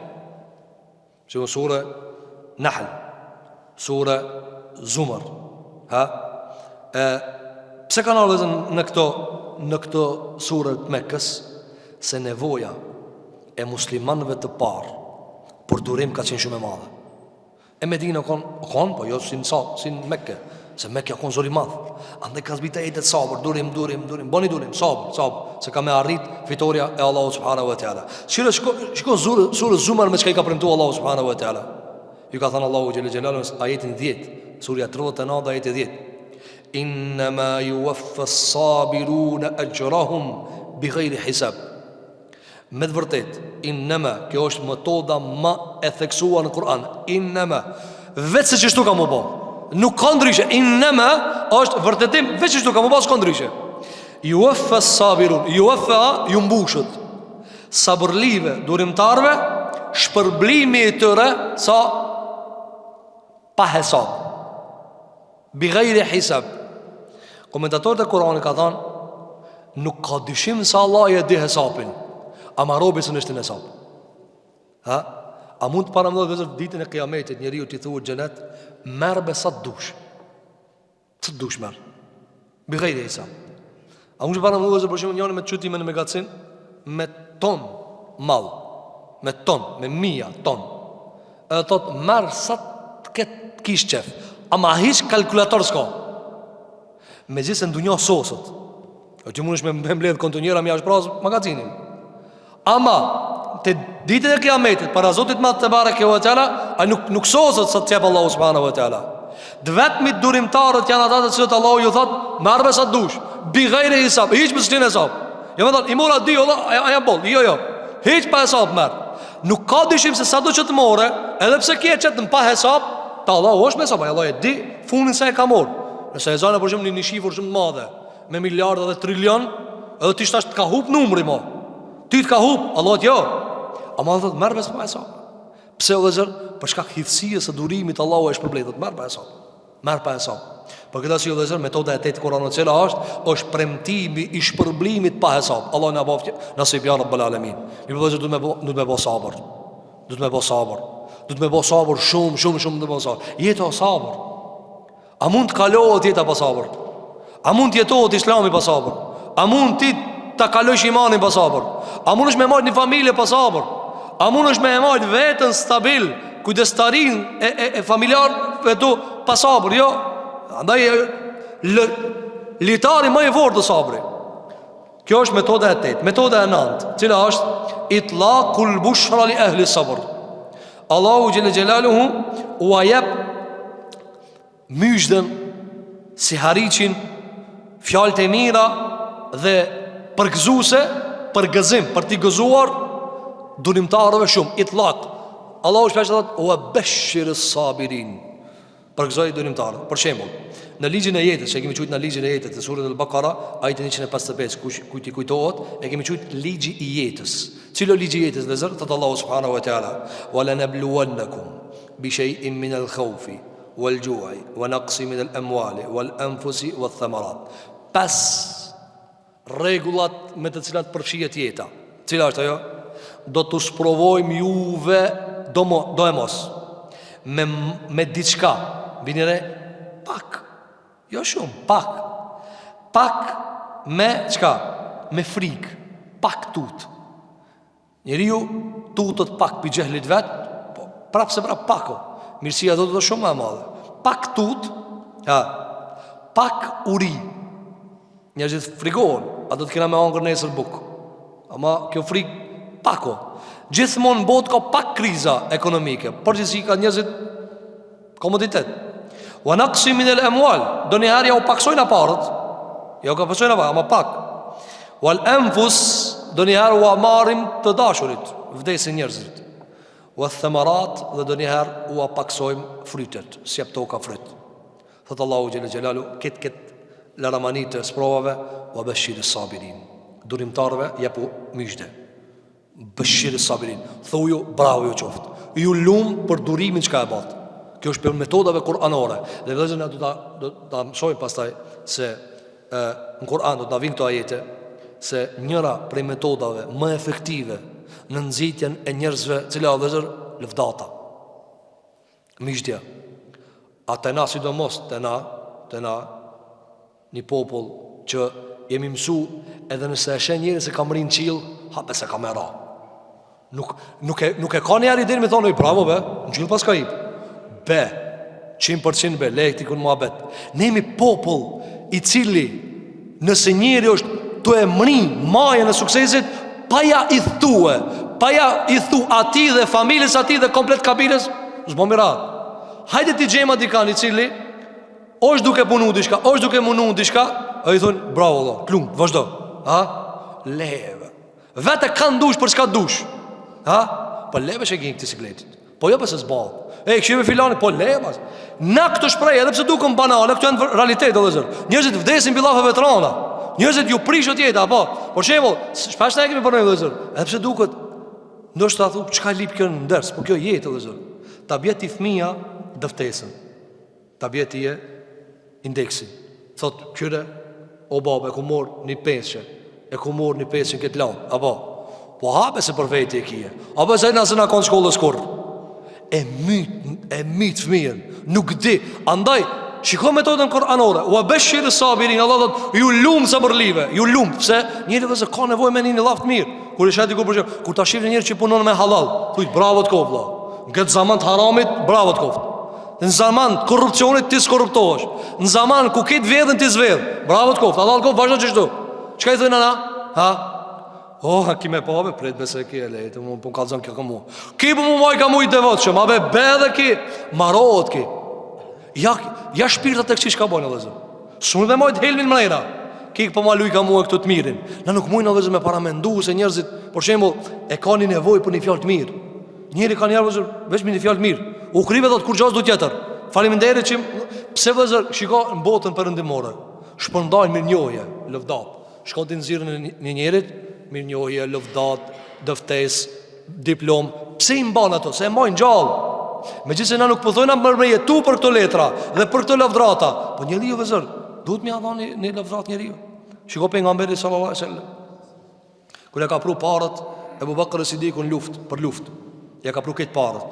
Që në surë Nahl, surë Zumar. Pse kanë ardhë në këto surë të Mekkës? Se nevoja e muslimanëve të parë për durim ka qenë shumë e madhe. E Medina kon, po jo si në Mekke, se Mekke kon zori madhe. Andaj ka zbita e jetet sabër, durim, boni durim, sabër, se ka me arrit fitoria e Allahu subhanahu wa ta'ala. Shiko surë Zumar me qka i ka premtu Allahu subhanahu wa ta'ala. Ju ka thënë Allahu gjellë gjellë në ajetin 10, surja 39 ajetin 10. Innama yuwaffa as-sabiruna ajrahum bighayri hisab. Me të vërtet, innema, kjo është metoda ma e theksuar në Kur'an. Innema, vetë se qështu ka më bo, nuk ka ndryshe. Innema është vërtetim, vetë qështu ka më bo, s'ka ndryshe. Yuwaffa as-sabirun, yuwaffa ju mbushët sabërlive, durimtarve, shpërblimi i tëre sa pa hesab, bi ghayri hisab. Komentatorët e Kur'anit ka thënë, nuk ka dyshim se Allah e di hesabin, ama robi së nështë në hesab. A mund të paramdojë vëzër ditën e Kiametit, njeriu t'i thuhet xhenet, merr be sa dush. Sa dush merr. Bi ghayri hisab. A mund të paramdojë vëzër për shembull njëri me çutime në magazin me ton mall, me ton, me mia ton. Edhe thot merr sa të ket kish qef, ama hiç kalkulator s'ka. Megjithëse ndonjë sosot. O ti mundesh me mbledh kontinera me jashtë pras magazinin. Ama te ditën e Kiametit para Zotit madh te bareke ve teala, ai nuk sosot sa të jep Allahu subhanahu wa taala. Vetmit durimtarët janë ata të cilët Allahu ju thot, marrë sa dush, bi ghairi hisab, hiç mos tin hesab. Jo më thon, i mora 2 olla, aja boll. Jo. Hiç pa hesab merr. Nuk ka dyshim se sado që të more, edhe pse ke çet në pa hesab, ta Allahu është me hesab, Allah e di fundin se e ka marr. Nëse e zonë për shembull një shifër shumë të madhe, me miliardë dhe trilion, edhe ti tash të ka hub numri mo. Ti të ka hub, Allah jo. Ama thot merr me hesab. Pse o vëzër? Për shkak hidhësisë së durimit Allahu e shpërblet, merr pa hesab. Merr pa hesab. Për këtë arsye o vëzër, metoda e tetë Kur'anit cila është premtimi i shpërblimit pa hesab. Allah na bëft nasib ya rabbul alamin. Mi vëzër duhet me bë sabër. Duhet me bë sabër. Duhet me bë sabër shumë të bë sabër. Jeto sabër. A mund të kalohet jeta pa sabër? A mund të jetohet Islami pa sabër? A mund ti ta kalosh imanin pa sabër? A mund është me marrë një familje pa sabër? A mund është me marrë veten stabil, kujdestarin e familjarëve tu pa sabër? Jo. Andaj litari më i fortë të sabrit. Kjo është metoda e 8. Metoda e 9, cila është itlaqul bushra li ahli sabr. Allahu xhelle xhelaluhu u jep myshdën, si hariqin, fjalët e mira dhe përgëzuese, për gëzim, për t'i gëzuar durimtarëve shumë. Itlaq. Allahu shpesh thot u bashir as-sabirin. Përgëzoj durimtarët. Për shembull, në ligjin e jetës, që kemi thujt në ligjin e jetës të surës Al-Baqara, ajeti 155, kujt i kujtohet, e kemi thujt ligji i jetës. Cilo ligji i jetës, vëzër? Thot Allahu subhanahu wa taala, "Wa lanabluwannakum bi shay'in min al-khawfi wal-ju'i wa naqsin min al-amwali wal-anfusi wath-thamarat." Pas rregullat me të cilat përfshihet jeta. Cila është ajo? Do t'u sprovojmë juve do e mos me diçka. Vini re pak. Jo shumë, pak me çka? Me frikë, pak tut. Njeriu tutët pak pi xehlit vet, po prapse pako. Mirësia do të do shumë më e madhe. Pak tut, pak uri. Njerëzit frigohen, a do të kena me hangër nesër buk. Ama kjo frikë pako. Gjithmonë në botë ka pak kriza ekonomike. Përgjithësi ka njerëzit komoditet. Wa naqsi min al-amwal, do njëherë ja u paksojnë aparët. Ja u ka paksojnë aparët, ama pak. Wal anfus, do njëherë u marrim të dashurit, vdesin njerëzit. Wa thamarat, dhe do njëherë u paksojmë frytet, si jep toka fryt. Thot Allahu xhelle xhelalu, këtë laramanit të sprovave, wa bashir as-sabirin. Durimtarëve jepu myshdë. Bashir as-sabirin. Thuju bravo ju qoftë. Ju lum për durimin çka e bët. Kjo është për metodave kuranore. Dhe vëllezër na do ta mësojmë pastaj se në Kur'an do të na vinë këto ajete se njëra prej metodave më efektive në nxitjen e njerëzve, cila vëllezër lëvdata. Myshdja. Ata na sidomos te na një popull që jemi mësu, edhe nëse e shen njëri se kam rinë qill, hape se kam e ra. Nuk e ka njerë i din me thonë, bravo be, në qill pas ka ip. Be, 100% be, lektikun mua bet. Ne jemi popull i cili, nëse njëri është të e mri majën e suksesit, pa ja i thu ati dhe familjes ati dhe komplet kabiles, zbo mirat. Hajde ti gjema dikan i cili është duke punu dishka, është duke munu dishka, e i thonë, bravo do, plum, vazhdo. Leve. Vete kanë dush për shka dush. Po leve që e gjeni këti sikletit. Po jo pëse zbalë. Këshime filani, po leve. Na këtë shprej, edhe pse duke banale, këtë janë realitet, dhe zërë. Njëzit vdesin bilafe veterana. Njëzit ju prishët jeta, po. Por shembull, shpesh ne kemi përnojnë, dhe zërë. Edhe pse duket, ndoshta ta thu, çka lip kjo në ndërs, po kjo jetë, dhe zërë. Ta bjeti fëmia dëftesën. Ta bjeti e indeksin. Thot, kyre, o baba, e ku morë një peshe, e ku morë një peshe në këtë lanë, apo? Po hape se për veti e kije. Apo se nëse na konë shkollës kur. E mytë fëmijën, nuk di. Andaj, shiko metodën kuranore. Ua beshirë sabirin, Allah dhët, ju lumë së bërlive, ju lumë. Pse njëri dhe se ka nevoj me një laftë mirë. Kur i sheti kur përshem, kur ta shifri njërë që punon me halal, thujtë, bravo të kofë, në këtë zaman të haramit, bravo të kofë. Në zaman të korrupcionit, ti s'korruptohesh. Në zaman ku kitë vedhen, ti s'vedh. Bravo të kofë, Allah të kofë, vazhdo qështu. Qëka i thujnë ana? Ki me pabe, pret bese ki e lejtë, më pun kalzën kjo ka mu. Ki për mu maj ka mu i devot shumë, abe be dhe ki, marot ki. Ja shpirtat e këqij çka bojnë vëllezër. S'mund të mojt helmin mrena. Kik po ma luj ka mua këtu të mirin. Na nuk mujna vëllezër me paramendu se njerëzit, për shembull, e kanë nevojë për një fjalë të mirë. Njëri ka njerëz vetëm një fjalë të mirë. U krive thot kur gjos do tjetër. Faleminderit që pse vëllezër shiko në botën perëndimore. Shpërndajnë mirënjohje, lëvdat. Shkon ti nxirrën e një njerit, mirënjohje, lëvdat, dëftes, diplom. Pse i mban ato? Se e mbajnë gjallë. Megjithëse na nuk po thojna më me jetu për këto letra dhe për këto lavdrata, po njeriu vëllezër duhet më ia dhoni një lavdrat njeriu. Shiko pejgamberi sallallahu alaihi wasallam. Kur e ka pru parët Ebu Bakr Siddiku në për luftë. Ja ka pru këtë parët.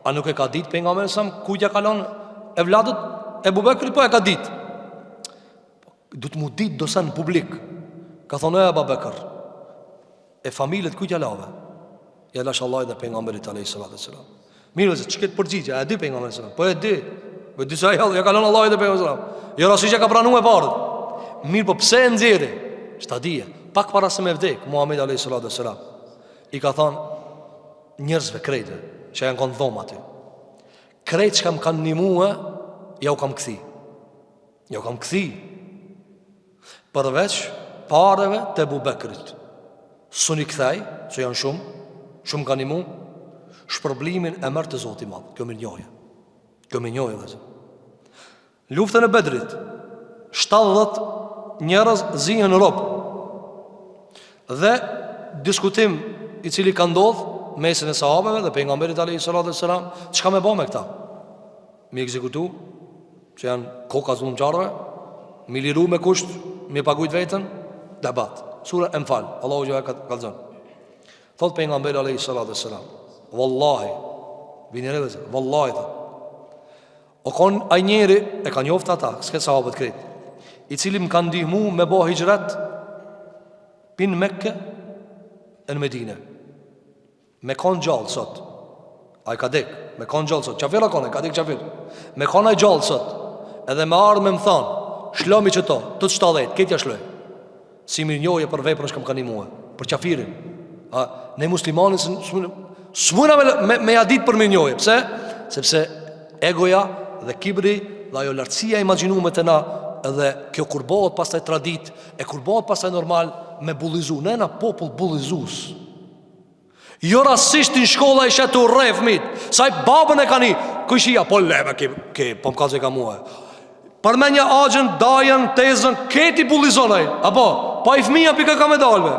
A nuk e ka ditë pejgamberi sa kujt ja ka lënë evladët Ebu Bakrit, po e ka ditë. Du të mu ditë dosa në publik. Ka thonë Ebu Bakr, e familjet kujt ja lave? Ja lash Allah dhe pejgamberit alayhi salatu wasalam. Mirë se çka të përgjigje, a di pejgamberi sallallahu alaihi wasallam? Po e di. Po di sa ja ka lënë Allah dhe pejgamberi sallallahu alaihi wasallam. Jo rasti që ka pranuar parët. Mirë, po pse e nxjerri? Çta dije? Pak para se me vdek Muhamedi alayhi salatu wasalam i ka thonë njerëzve krejtë që janë kanë dhomë aty. Krejtë që kam kanë nimue, ja u kam këthi. Ja u kam këthi. Përveç pareve të Ebu Bekrit. Suni këthej, që janë shumë kanë nimu, shpërblimin e mërë të Zoti madhë. Kjo mirënjohje dhe zë. Luftën e Bedrit, 70 njerëz zihen në ropë. Dhe diskutim i cili ka ndodhë mesin e sahabeve dhe pejgamberit alayhi salatu wassalam, çka me bë me këta? Mi ekzekutu, që janë koka zullumçarëve, mi liru me kusht, mi pagujt vetën, debat. Sura Enfal, Allahu xha ka kallzon. Thot pejgamberi alayhi salatu wassalam, wallahi, vini rëvëzë, wallahi thot. O kon ai njeri e ka njoftë ata, s'ka sahabët krejt, i cili më ka ndihmu me bë hijrat pin Mekke e në Medine. Me kon gjallë sot. A i ka dek, me kon gjallë sot. Qafira kone, ka dek qafir. Me kon a i gjallë sot. Edhe me ardhë me më thanë, shlomi që to, të të 70, ketja shloj. Si mirë njohje për vepër në shkëm ka një muhe. Për qafirin. Ne muslimanin s'muna me jadit për mirë njohje. Pse? Sepse egoja dhe kibri dhe ajo lartësia imaginume të na, edhe kjo kur bëhet pastaj tradit, e kur bëhet pastaj normal me bullizu. Ne na popull bullizus. Jo rasisht në shkolla i shetu rrej fëmit. Saj babën e ka një këshia, po leve po më ka që ka muhe. Për me një agjen, dajen, tezën, keti bullizonaj. Apo, pa i fëmija pika ka medalve.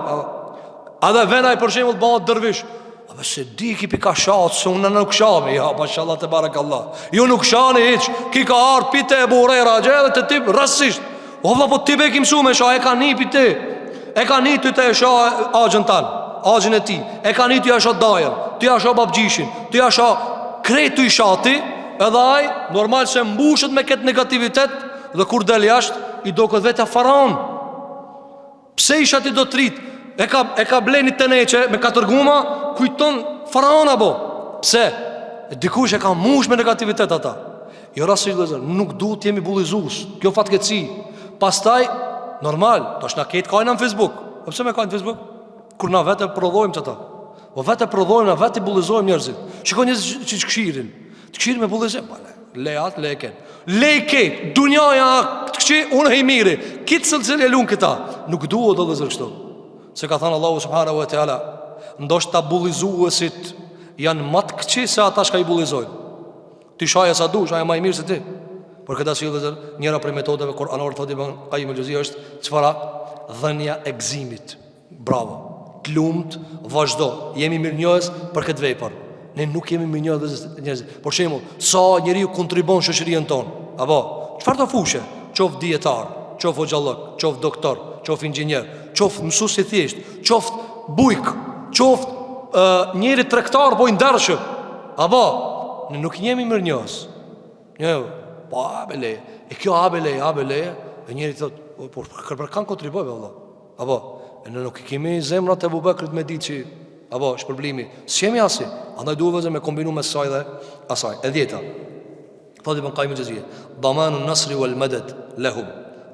A dhe venaj për shemull të bëhat dërvish. A dhe se di ki pika shatë, se unë nuk shami. Ja, mashallah të barak Allah. Jo nuk shani iq, ki ka artë pite e burera, gjedhe të tip rasisht. O vla, po ti be ki mësu me shah, e ka një pite. E ka një të e shah agjen tanë. Agjën e ti, e ka një të jasha dajer, të jasha babgjishin, të jasha kretu i shati, edhe aj, normal se mbushet me këtë negativitet, dhe kur del jashtë, i do këtë vetja faraon. Pse i shati do të rrit, e ka blenit të neqe, me ka tërguma, kujton faraon abo. Pse? Dikush e ka mush me negativitet ata. Jo rasi gëzër, nuk du të jemi bullizus, kjo fatkeci. Pastaj, normal, të është na ketë kajna në Facebook. O pse me kajnë në Facebook? Kur na vete prodhojmë që ta. O vete prodhojmë, na vete bullizojmë njerëzit. Shiko njerëzit që këshirin. Të këshirin me bullizojmë. Lejat, lejket. Lejket, dunjaja, të këshir, unë e i miri. Kitë sëllë e lunë këta. Nuk duhet dhe zërë kështu. Se ka thënë Allahu subhanahu wa ta'ala, ndoshtë ta bullizuesit janë matë këqi se ata shka i bullizojnë. Ti shaja sa du, shaja ma i mirë se ti. Por këta si dhe zërë, njëra prej metodeve Kur'anore thotë Ibn Qayyim al-Juzeyri është çfarë? Dhënia e gëzimit. Bravo. Të lumt, vazhdo. Jemi mirënjohës për këtë vepër. Ne nuk jemi mirënjohës njerëz. Për shembull, sa njeriu kontribon shoqërinë tonë. Apo, çfarë do fushë? Qof dietar, qof hoxhallok, qof doktor, qof inxhinier, qof mësues i thjesht, qof bujk, qof njëri tregtar po i ndershëm. Apo, ne nuk jemi mirënjohës. Jo, po abele. E kjo abele, e njëri thotë, po për kanë kontribuar valla. Apo e në nuk kemi zemrat e Abu Bekrit me ditë që apo shpërblimi s'jemi asi. Andaj duhet vëzë me kombinu me saj dhe asaj. E 10. Thot Ibn Qayyim al-Juzeyri, damanu nasri wal madad lahum.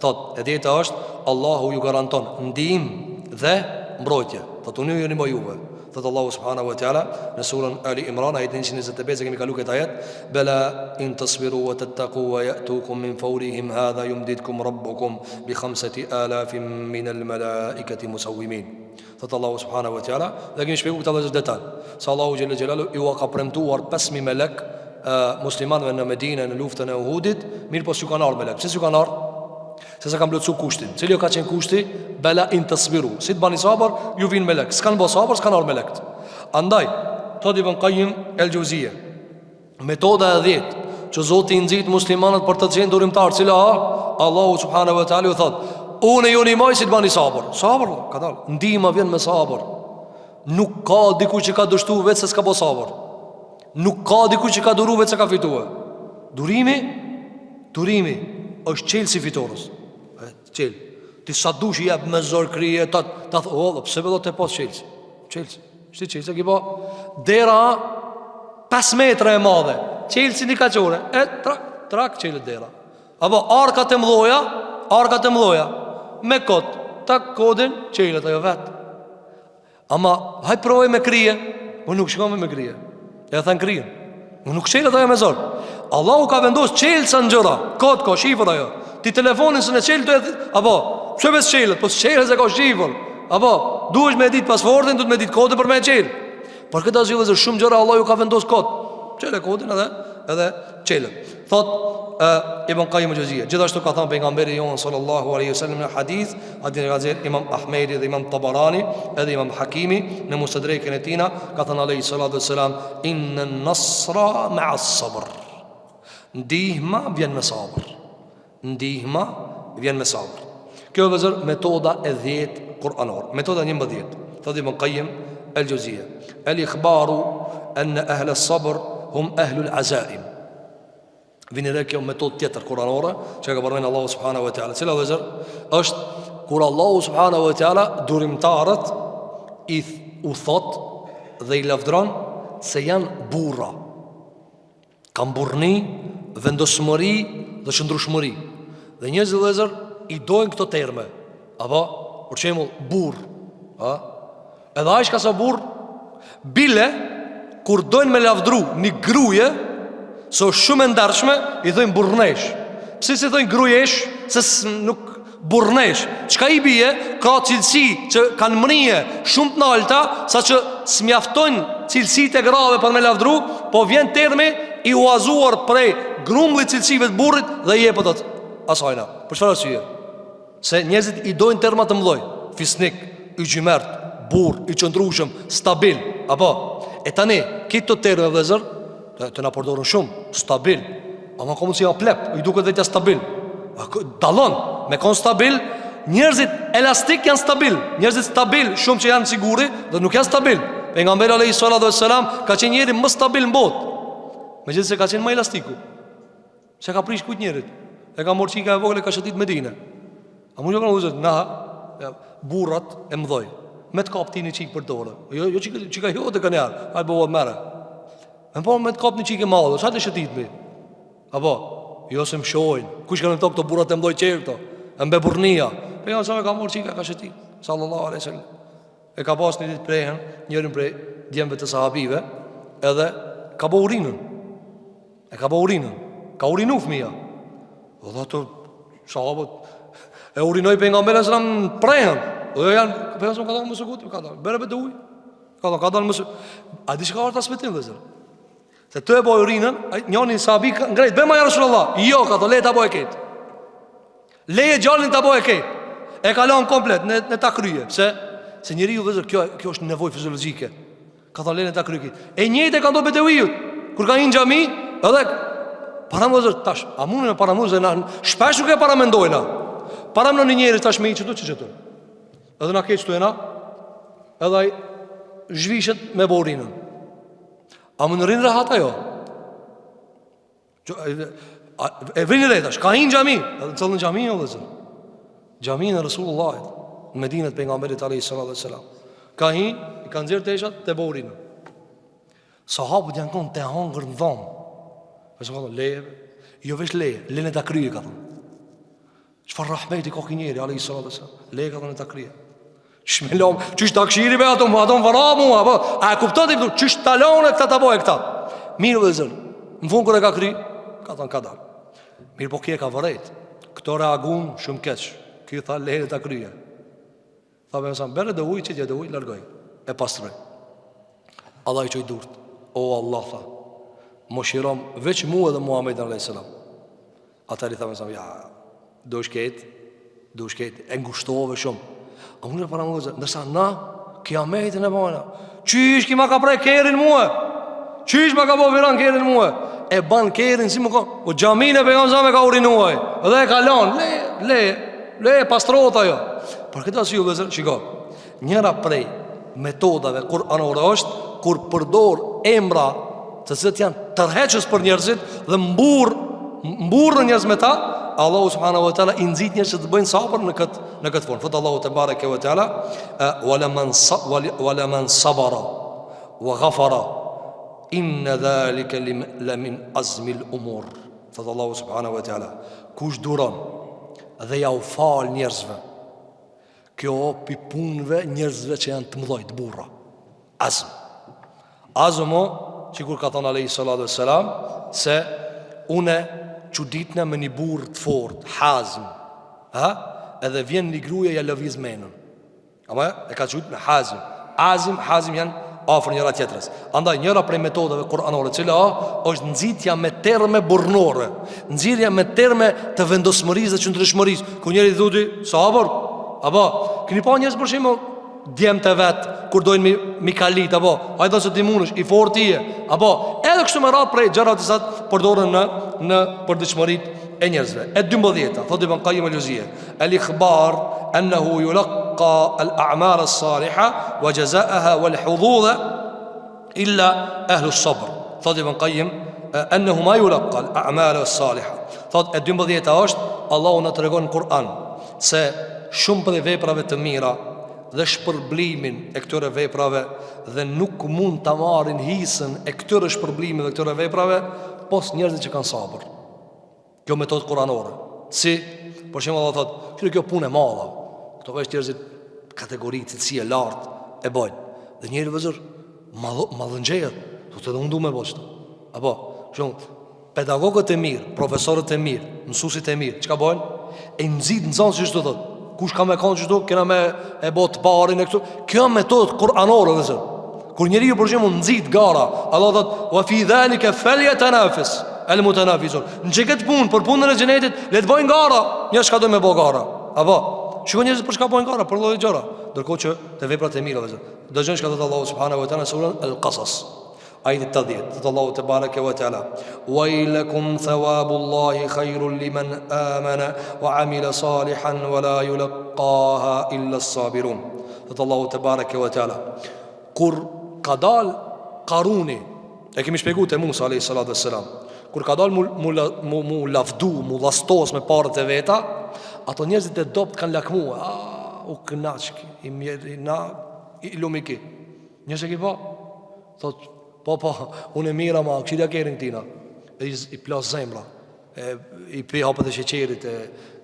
Thot e 10 është Allahu ju garanton ndihmë dhe mbrojtje. Thot unë ju jeni më juve. Thot Allahu subhanahu wa ta'ala në surën Ali Imran ayat 125 kemi kalu këtë ayat, bala in tasbiru wa tattaqu wa ya'tukum min fawrihim hadha yumdidkum rabbukum bi 5000 min al malaikati musawwimin. Thot Allahu subhanahu wa ta'ala, dhe kemi shpjeguar këtë vëzhgim detaj. Se Allahu xhella xhelalu i ka premtuar 5000 melek muslimanëve në Medinë në luftën e Uhudit, mirë po s'u kanë ardhur melek. Pse s'u kanë ardhur? Se sa kanë plotsu kushtin. Cili ka qenë kushti? Bala in tasbiru. Si të bani sabër, ju vin melek. S'kan bë sabër, s'kan ardhur melek. Andaj, thot Ibn Qayyim el-Jauziyja, metoda e 10 që Zoti i nxit muslimanët për të qenë durimtar, cila Allahu subhanahu wa taala u thot, unë ju nimoj si të bani sabër. Sabër, ka dal. Ndihma vjen me sabër. Nuk ka dikush që ka dështuar vetë se s'ka bë sabër. Nuk ka dikush që ka duruar vetë se ka fituar. Durimi është çelësi fitores. Çel. Ti sa dush i jap me zor krije ta pse vetë të pas çelësi. Çelësi. Shti çelësi që po dera 5 metra e madhe. Çelësi një kaçore. Trak çelë dera. Apo arkat e mëdha me kot, tak kodin çelët ajo vet. Ama hajt provoj me krije. Unë nuk shkoj me krije. Ja than krije. Unë nuk çelët ajo me zor. Allahu ka vendosur çelësa në gjëra. Kot ka shifër ajo. Ti telefonin së në çelë apo pse ves çelët, po çelës e ka shifër. Apo duhesh me ditë pasportin, duhet me ditë kodin për me çelë. Por këtë asgjë është shumë gjëra Allahu ka vendosur kot. Çelë kodin edhe çelën. Thot Ibn Qayyim el-Jauziyja, gjithashtu ka thënë pejgamberi jon sallallahu alaihi wasallam në hadith Imam Ahmedi dhe Imam Tabarani edhe Imam Hakimi në Mustadrekun e tina, ka thënë alayhi salatu wassalam, inna an-nasra ma'a as-sabr. Ndihma vjen me sabër. Kjo është metoda e 10 kuranore. Metoda 11. Thot Ibn Qayyim el-Jauziyja, al-ikhbaru anna ahla as-sabr hum ahlu al-azaim. Vini dhe kjo metod tjetër kuranore që ka përmenë Allahu subhanahu wa ta'ala. Cila vëzër është kur Allahu subhanahu wa ta'ala durimtarët u thot dhe i lavdron se janë burra, kanë burni, vendosmëri dhe qëndrushmëri. Dhe njerëzit vëzër i dojnë këto terme. Apo, për shembull, burr. Edhe ai ka sa burr, bile kur dojnë me lavdru një gruje so shumë e ndarshme, i thojnë burrnesh. Pse si thojnë grujesh? Se nuk burrnesh. Çka i bie? Ka cilësi që kanë mrije shumë të larta, saqë s'mjaftojnë cilësitë e grave për me lavdru, po vjen termi i uazuar prej grumbullit cilësive të burrit dhe i jepet asajna. Për çfarë arsye? Se njerëzit i dojnë terma të mëlloj, fisnik, i gjymert, burr, i qëndrueshëm, stabil. Apo, e tani këto terma vëllazër të na përdorën shumë, stabil. Ama komo si ja plep, i duket vetja stabil. Dallon, me kon stabil, njerëzit elastik janë stabil. Njerëzit stabil, shumë që janë siguri dhe nuk janë stabil. Pejgamberi alayhi salatu wassalam ka qenë njëri më stabil në botë. Megjithëse ka qenë më elastiku. Se ka prish kujt njerit. E ka marrë çika e vogël e ka shëtit Medinë. A mund të kanë uzet na burrat e mëdhoj. Me të kap ti një çik për dorë. Jo çika jote kanë ardhur. Ai bëu merë. Më po me të kap një qike madhe, sa të shëtit me? Apo, jo se më shojnë. Kush kanë të këto burrat e mdoj qerë këto? E mbe burnia. Për janë sa me ka morë qika ka shëtit. Sallallahu alaihi sallam. E ka pas një ditë prehen, njërin prej djemve të sahabive, edhe ka bo urinën. Ka urinu fëmija. Dhe të sahabët e urinoj për nga mbele sëram prehen. Dhe janë, për janë së më ka dalë mësë gutë, ka dalë, bere bete uj. Ka dalë mësë. A di që ka arë të asmetim dhe zërë? Se të e boj urinën, njëni sahabi ngrejt, bema ja Rasulullah. Jo, ka të leje të boj e ketë. Leje gjallin të boj e ketë. E kalon komplet në ta kryje. Pse? Se njëri ju vëzër, kjo është nevoj fiziologike. Ka të leje në ta kryje. E njëjtë e ka do bete ujut. Kur ka hinë gjami, edhe para më vëzër, tash, a mune me para më vëzër, shpesh nuk e para mendojna. Para më në një njëri tash me i qëtu. Edhe na keq të e na, edhe ai zhvishet me boj urinën. A më në rinë rahat ajo? E vrinë retash, ka hinë gjami. Edhe të cëllë në gjami, o dhe zërë. Gjami në Rasulullahit, në Medinët për nga mberit alayhi salatu wassalam. Ka hinë, i kanë zirë të eshat, të borinë. Sahabët janë konë të hangër në dhomë. E se ka thonë, leje, jo vesh leje, lene të kryje, ka thonë. Qëfar rahmeti ka kënjeri, alayhi salatu wassalam. Leje ka thonë të kryje. Shmelom, qysh takshiri me ato më vëra mua, po, a e kuptoni qysh talone këta ta boje këta. Mirë vëllezër, në fund kur e ka kry, ka thënë ka dal. Mirë po kje ka vërejt. Këto reagun shumë keq. Ky tha leje ta kryje. Tha me mësam, bere dhe uj, qitje dhe uj, largoj. E pastroj. Allah i qoj durt. O Allah, tha, më shirom veç mu edhe Muhammed a.s. Ata i tha me mësam, ja, do shket, e ngushtove shumë. A unë e para më dhe, ndërsa na, kiametin e bojna. Qysh ki ma ka prej kerin muë? Qysh ma ka po viran kerin muë? E ban kerin si më ka, o gjamine pe janë zame ka urinuaj. Edhe e kalon, le, pastrota jo. Por këtë asë ju vëzër, shiko, njëra prej metodave kur anore është, kur përdor emra të cilët janë tërheqës për njerëzit dhe mburë njerëz me ta, Allahu subhanahu wa taala i nxit njerëz që të bëjnë sabër në këtë formë. Fot Allahu te bareke ve teala, wala man sabara wa ghafara inna dhalika lamin azmi al-umur. Fot Allahu subhanahu wa taala, kush duron dhe ja u fal njerëzve, kjo pi punëve njerëzve që janë të mëdhoj, të burra. Azmo, që kur ka thonë alayhi salatu wassalam, se une çuditna me një burr të fortë, hazm. Edhe vjen një gruaja ja lëviz menën. Ama e ka çudit me hazm. Hazim janë afër njëra tjetrës. Andaj njëra prej metodave kuranore, cila është nxitja me terme burrnore, nxitja me terme të vendosmërisë dhe qëndrueshmërisë, ku njëri thotë sabër, apo keni pa njerëz për shembull djemt e vet kur dojnë mi kalit, apo hajde se ti mundesh i fortë je, apo edhe kështu me radhë prej gjërat që përdoren në përditshmëritë e njerëzve. E 12, thotë Ibn Qayyim al-Juzeyy, al-ikhbar annahu yulqa al-a'mal as-salihah wa jazaaha wal-hudud illa ahlu as-sabr. Thotë Ibn Qayyim annahu ma yulqa al-a'mal as-salihah. Thotë e 12 është Allahu na tregon në Kur'an se shumë për veprave të mira dhe shpërblimin e këtyre veprave dhe nuk mund të marrin hisën e këtyre shpërblimeve dhe këtyre veprave pos njerëzit që kanë sabër. Kjo metodë kuranore. Si, për shembull Allah thotë, kjo punë e madhe. Këto është njerëzit kategori cilësi e lartë e bojnë. Dhe njëri vëzër madhëngjehet, thotë edhe unë du me boshtë. Apo, shumë pedagogët e mirë, profesorët e mirë, mësuesit e mirë, çka bojnë? E nxit nxënës që thotë. Kush ka me kanë qështu, kena me e botë parin e këtu. Kjo metodë kuranore dhe zërë. Kur njeri ju përshimu nëzit gara, Allah dhëtë, wa fi dhalike felje të nafis, el mu të nafisur. Në që këtë punë, për punën e gjenetit, le të bojnë gara, një shka dojnë me bo gara. Apo, shiko njëzit për shka bojnë gara, për lojë gjara. Dërko që të veprat e mira dhe zërë. Dëgjën shka dhëtë Allahu subhanahu wa ta'ala, surën al-Qasas. Ajit të dhjetë, dhëtë Allahu të bareke wa ta'ala, wajlekum thawabullahi khayrun liman amana wa amila salihan wa la yulaqaha illa sabirun. Dhëtë Allahu të bareke wa ta'ala, kur ka dal Karuni, e kemi shpjegu të Musa a.s. Kur ka dal mu lafdu, mu lastos me parët e veta, ato njerëzit e dopt kanë lakmua, u knaqki, i mjeri, i lumiki. Njëse ki po, thot, po, unë e mira ma, këshirja kerin tina. I plas zemra, i pi hapët e sheqerit,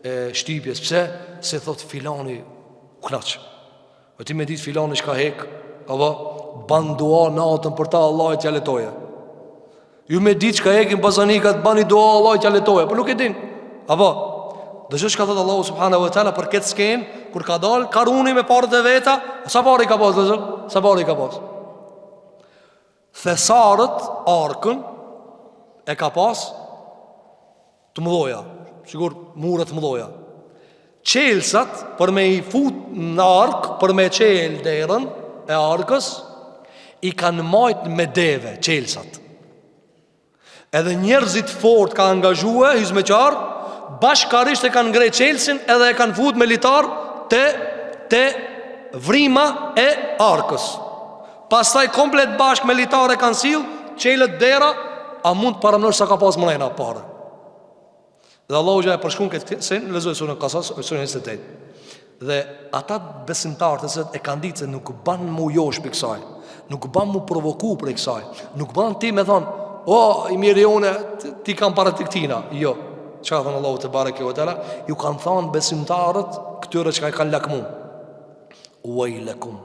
e shtypjes. Pse? Se thot filani u knaq. E ti me ditë filani shka hek, apo ban dua natën për ta Allah e tja letoje. Ju me ditë shka hekin bazanikat, bani dua Allah e tja letoje. Për nuk e din. Apo, dhe që shka thot Allahu subhanahu wa ta'ala për këtë sken, kur ka dal Karuni me parët e veta, sa pari ka pas, dhe sa pari ka pas? Thesarët, arkën, e ka pas të mëdhoja, sigur murët të mëdhoja. Qelsat, për me i fut në arkë, për me qel derën e arkës, i kanë majtë me deve, qelsat. Edhe njerëzit fort ka angazhue, hizmeqar, bashkarisht e kanë ngrej qelsin, edhe e kanë fut me litar të vrima e arkës. Pastaj komplet bashk me litare kanë sill, qelët dera, a mund të paranojsh sa ka pas mrena pare. Dhe Allahu gja e përshkun këtë sen, lezoj surën Qasas, surën 28. Dhe ata besimtarë të se e kanë ditë se nuk ban mu josh për kësaj, nuk ban mu provoku për kësaj, nuk ban ti me thonë, i mirë jone, ti kam para të këtina. Jo, që ka thonë Allahu të bareke ve teala, ju kanë thonë besimtarët këtyre që ka i kanë lakmu. Wajlakum,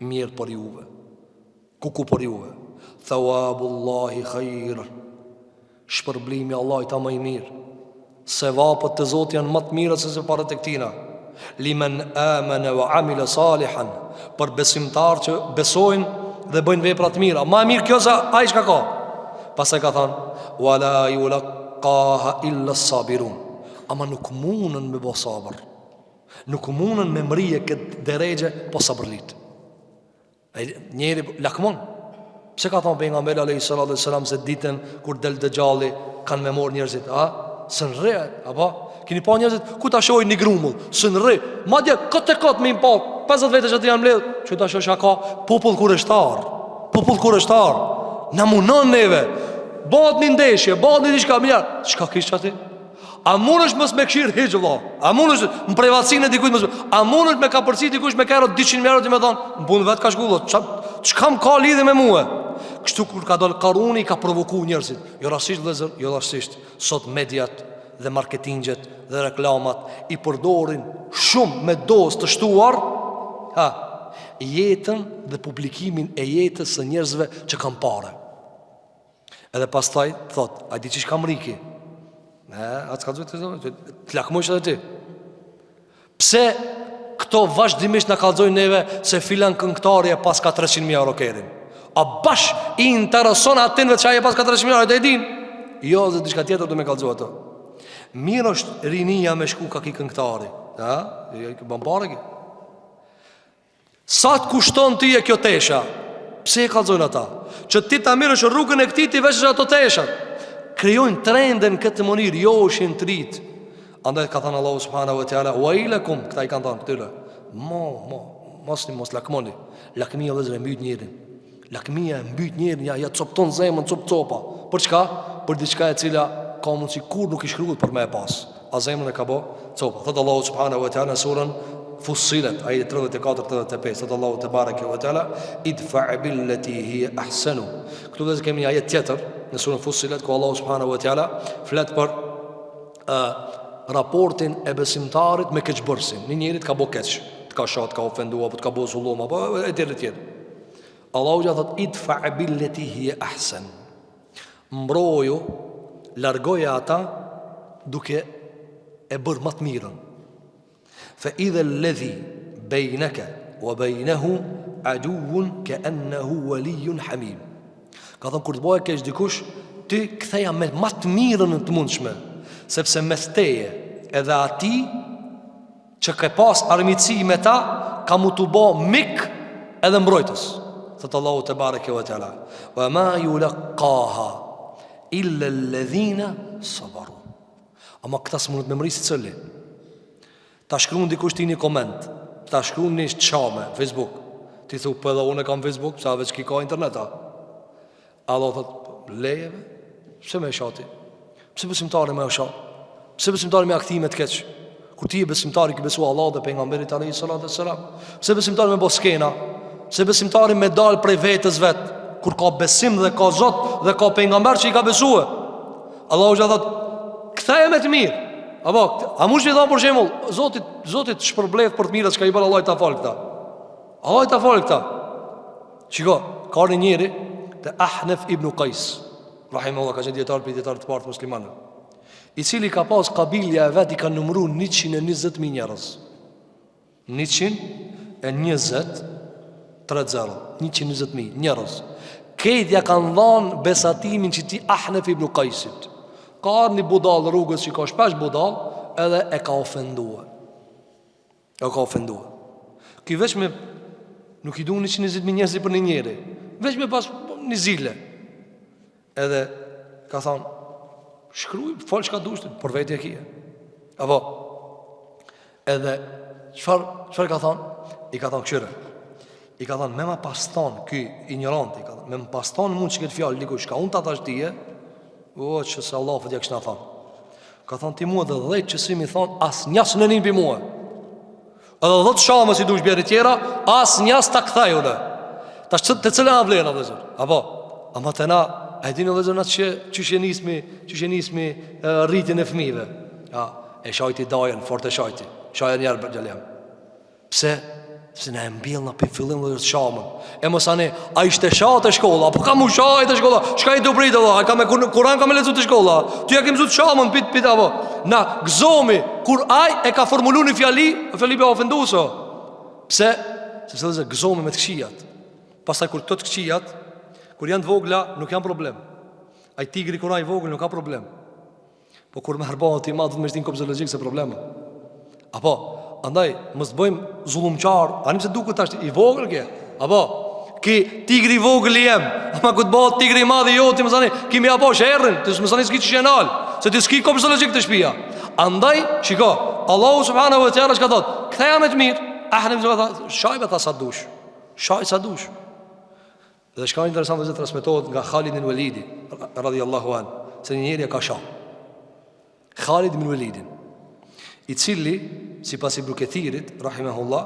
mirë për juve. Kuku për juve. Thawabullahi khair, shpërblimi Allah i ta më i mirë. Sevapët të Zotit janë më të mira se parët e këtina. Limen amana wa amila salihan, për besimtar që besojnë dhe bëjnë vepra të mira. Ma e mirë kjo se ai çka ka. Pastaj ka thënë wala yulqaha illa sabirun, ama nuk mundën me bë sabër. Nuk mundën me mrije këtë deregje po sabërlit. Njeri lakmon. Pse ka thënë pejgamberi alayhis salam se ditën kur del Dejjalli kanë me morë njerëzit, sën rre, apo keni pa njerëzit ku ta shohin një grumull, sën rre, madje kot me impa 50 vete që të janë mbledh, që ta shoh ka popull kurështar. Popull kurështar. Na munon neve. Bëhet një ndeshje, bëhet një diçka mirë. Çka kish aty? A mundesh mos me këshir hiç valla? A mundesh në privatësinë e dikujt mos? A mundesh me ka përsi dikush me kërë 200 mijë euro ti më thon, mbun vet ka shkullot. Çka më ka lidhje me mua? Kështu kur ka dal Karuni ka provokuar njerëzit. Jo rastisht vëllazër, jo rastisht. Sot mediat dhe marketingjet dhe reklamat i përdorin shumë me dozë të shtuar jetën dhe publikimin e jetës së njerëzve që kanë parë. Edhe pastaj thot, a di çish kam riki? Atë ka thënë të lakmosh edhe ti. Pse këto vazhdimisht na kallzojnë neve se filan këngëtari e pas ka 300.000 euro kerin? A bash i intereson atin vetë që aje pas 400.000 euro, e din? Jo, dhe diçka tjetër do me kallzoj ato. Mirë është rinia me shku ka ki këngëtari. Bambare ki. Sa të kushton ti e kjo tesha? Pse e kallzojnë ata? Që ti ta mirë është rrugën e këti ti veshësh ato teshat. Krijojnë trenden këtë mënyrë, jo është të rrit. Andaj ka thënë Allahu subhanahu wa taala, wailakum, këta i kanë thënë këtyre. Mos lakmoni. Lakmia vëllezër e mbyt njërin. Lakmia e mbyt njërin, ja copton zemën, copa. Për çka? Për diçka e cila ka mundsi kur nuk i shkruhet për me e pas. A zemrën e ka bë copa. Thot Allahu subhanahu wa taala në surën Fussilet, ajeti 34-35. Thot Allahu te bareke wa taala, idfa billati hiya ahsanu. Këtu do të kemi një ajet tjetër në surën Fussilet ku Allahu subhanahu wa taala flet për raportin e besimtarit me keqbërsin. Një njeri ka bë keq, të ka shat, ka ofenduar, apo të ka bë zullum, apo etj. Allahu ja thot idfa billati hiya ahsan. Mbroju, largoja ata duke e bërë më të mirën. Fa idha alladhi baynaka wa baynahu aduwwun ka'annahu waliyyun hamim. Ka thënë kur të bëhet keq dikush, ti ktheja me më të mirën të mundshme, sepse mes teje edhe ati që ka pas armiqësi me ta ka mu të bë mik edhe mbrojtës. Thot Allahu te bareke ve teala, wa ma yulqaha illa alladhina sabaru. Ama këta s'munët me mërisë cëli. Ta shkruun dikush ti një koment, ta shkruun një qame, Facebook. Ti thu, për edhe unë e kam Facebook, sa veç ki ka interneta. Allah thot, lejeve, pse me e shati? Pse besimtari me e shati? Pse besimtari me akthime të keq? Kur ti e besimtari ki besu Allah dhe pejgamberit alayhi salatu wassalam. Pse besimtari me bo skena? Pse besimtari me dal prej vetës vetë? Kur ka besim dhe ka Zot dhe ka pejgamber që i ka besue. Allahu që thot, ktheje me të mirë. Apo, a mund të thonë për shembull, Zotit shpërblet për të mirët që ka i bërë Allah i ta fal këta. Allah i ta fal këta. Shiko, ka një njeri te Ahnaf ibn Qais, rahimahullah, ka qenë dietar për dietar të parë muslimanë, i cili ka pas kabilja e vet i ka numëruar 120.000 njerëz. 120.000 njerëz. Këtja kanë dhanë besatimin që ti Ahnaf ibn Qaisit. Ka arë një budal rrugës që ka shpesh budal, edhe e ka ofendua. Ki veç me, nuk i du 120.000 njerëz për një njeri, veç me pas një zile. Edhe ka thonë, shkruj, falë që ka dushtin, për veti e kje. Apo, edhe, qëfar ka thonë? I ka thonë këshire. I ka thonë, me ma paston, ky ignorant, i ka thonë, me ma paston mund që këtë fjallë, dikush, ka unë të atashtie, që se Allah fëtja kështë në thonë. Ka thonë ti mua dhe 10 që si mi thonë, as njës në një për mua. Edhe 10 shamës i dush bjeri tjera, as njës të këthaju dhe. Ta shtë të cilën a vlerë, dhe zërë. Apo, ama të na, a e dini dhe zërë në që që nismi rritin e fmive. Ja, e shajti dajen, fort e shajti. Shajë njerë për gjeljem. Pse? se ne e mbjell në për fillim dhe të shamën. E mësane, a ishte shatë e shkolla, apo ka mu shajt e shkolla, shka i të pritë, a ka me kuran ka me lecu të shkolla, ty ja ke mësu të shamën, pit, apo. Na, gëzomi, kur aj e ka formulu një fjali për ofenduso. Pse? Se dhe gëzomi me të këshijat. Pastaj kur këto të këshijat, kur janë të vogla, nuk janë problem. Ai tigri kur ai vogël nuk ka problem. Po kur më herbohet i madh me shtin kopzologjik se probleme. Apo, andaj mos bëjmë zullumçar, tani pse duket tash i vogël kë? Apo, ki tigri i vogël i jem, ama ku të bëhet tigri i madh i joti, më thani, kimi apo sherrin, ti më thani s'ki çenal, se ti s'ki kopzologjik të shtëpia. Andaj, shiko, Allahu subhanahu wa taala çka thot? Ktheja me të mirë, ahrim zot, shajba ta sa dush. Shaj sa dush. Dhe shka interesant dhe transmetohet nga Khalid ibn Walidi radhiyallahu an, se njëri ka shah Khalid ibn Walidin, i cili sipas Ibn Kathirit rahimahullah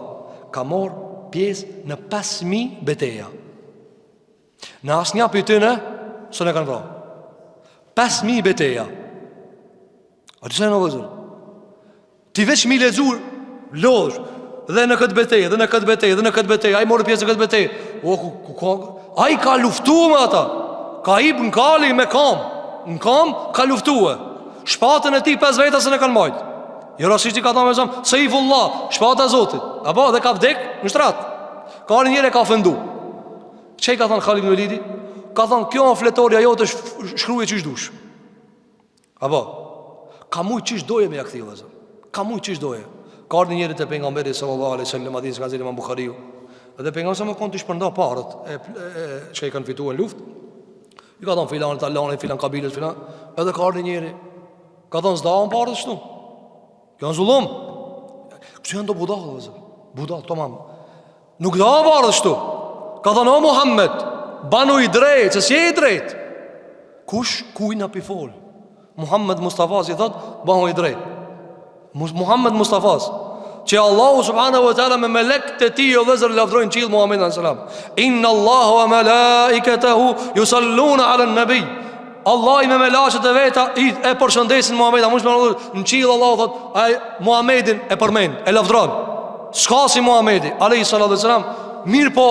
ka marr pjesë në 5000 betejë. Në asnjë prej tyre s'e kanë vrarë. 5000 betejë. A të në vëzër ti veç mi lexuar lodh dhe në këtë betejë, dhe në këtë betejë, dhe në këtë betejë, ai mori pjesë në këtë betejë. Ai ka luftuar me ata. Ka hip në kali me kam. Në kam ka luftuar. Shpatën e tij 5 veta se ne kanë marrë. Jo rastisht i ka thënë me Seifullah, shpata e Zotit. Apo dhe ka vdek në shtrat. Ka një njeri ka ofendu. Çe ka thënë Khalid ibn Walidi? Ka thënë kjo fletorja jote shkruaj çish dush. Apo ka mujt çish doje me akthi vëllazër. Ka mujt çish doje. Ka ardhur njëri te pejgamberi sallallahu alaihi wasallam, hadith nga Imam Buhariu. Dhe pejgamberi sa më kon të shpërnda parët që i kanë fituar në luftë. I ka thënë filan talanit, filan kabilës, filan. Edhe ka ardhur njëri. Ka thënë s'daon parët ashtu. Kjo është zullum. Kështu janë do budallë vëllazër. Budall tamam. Nuk do parët ashtu. Ka thënë o Muhammed, banu i drejt, se si e i drejt. Kush kuj na pifol? Muhammed Mustafa i thot, banu i drejt. Muhammed Mustafa, që Allahu subhanahu wa taala me melekët e tij o vëzër lavdrojnë qiell Muhammedin sallallahu alaihi wasallam. Inna Allahu wa malaikatahu yusalluna ala an-nabi. Allah i me melaqet e veta e përshëndesin Muhammedin. Mos më në qiell Allahu thot, ai Muhammedin e përmend, e lavdron. S'ka si Muhammedi alayhi salatu wasalam. Mirë po,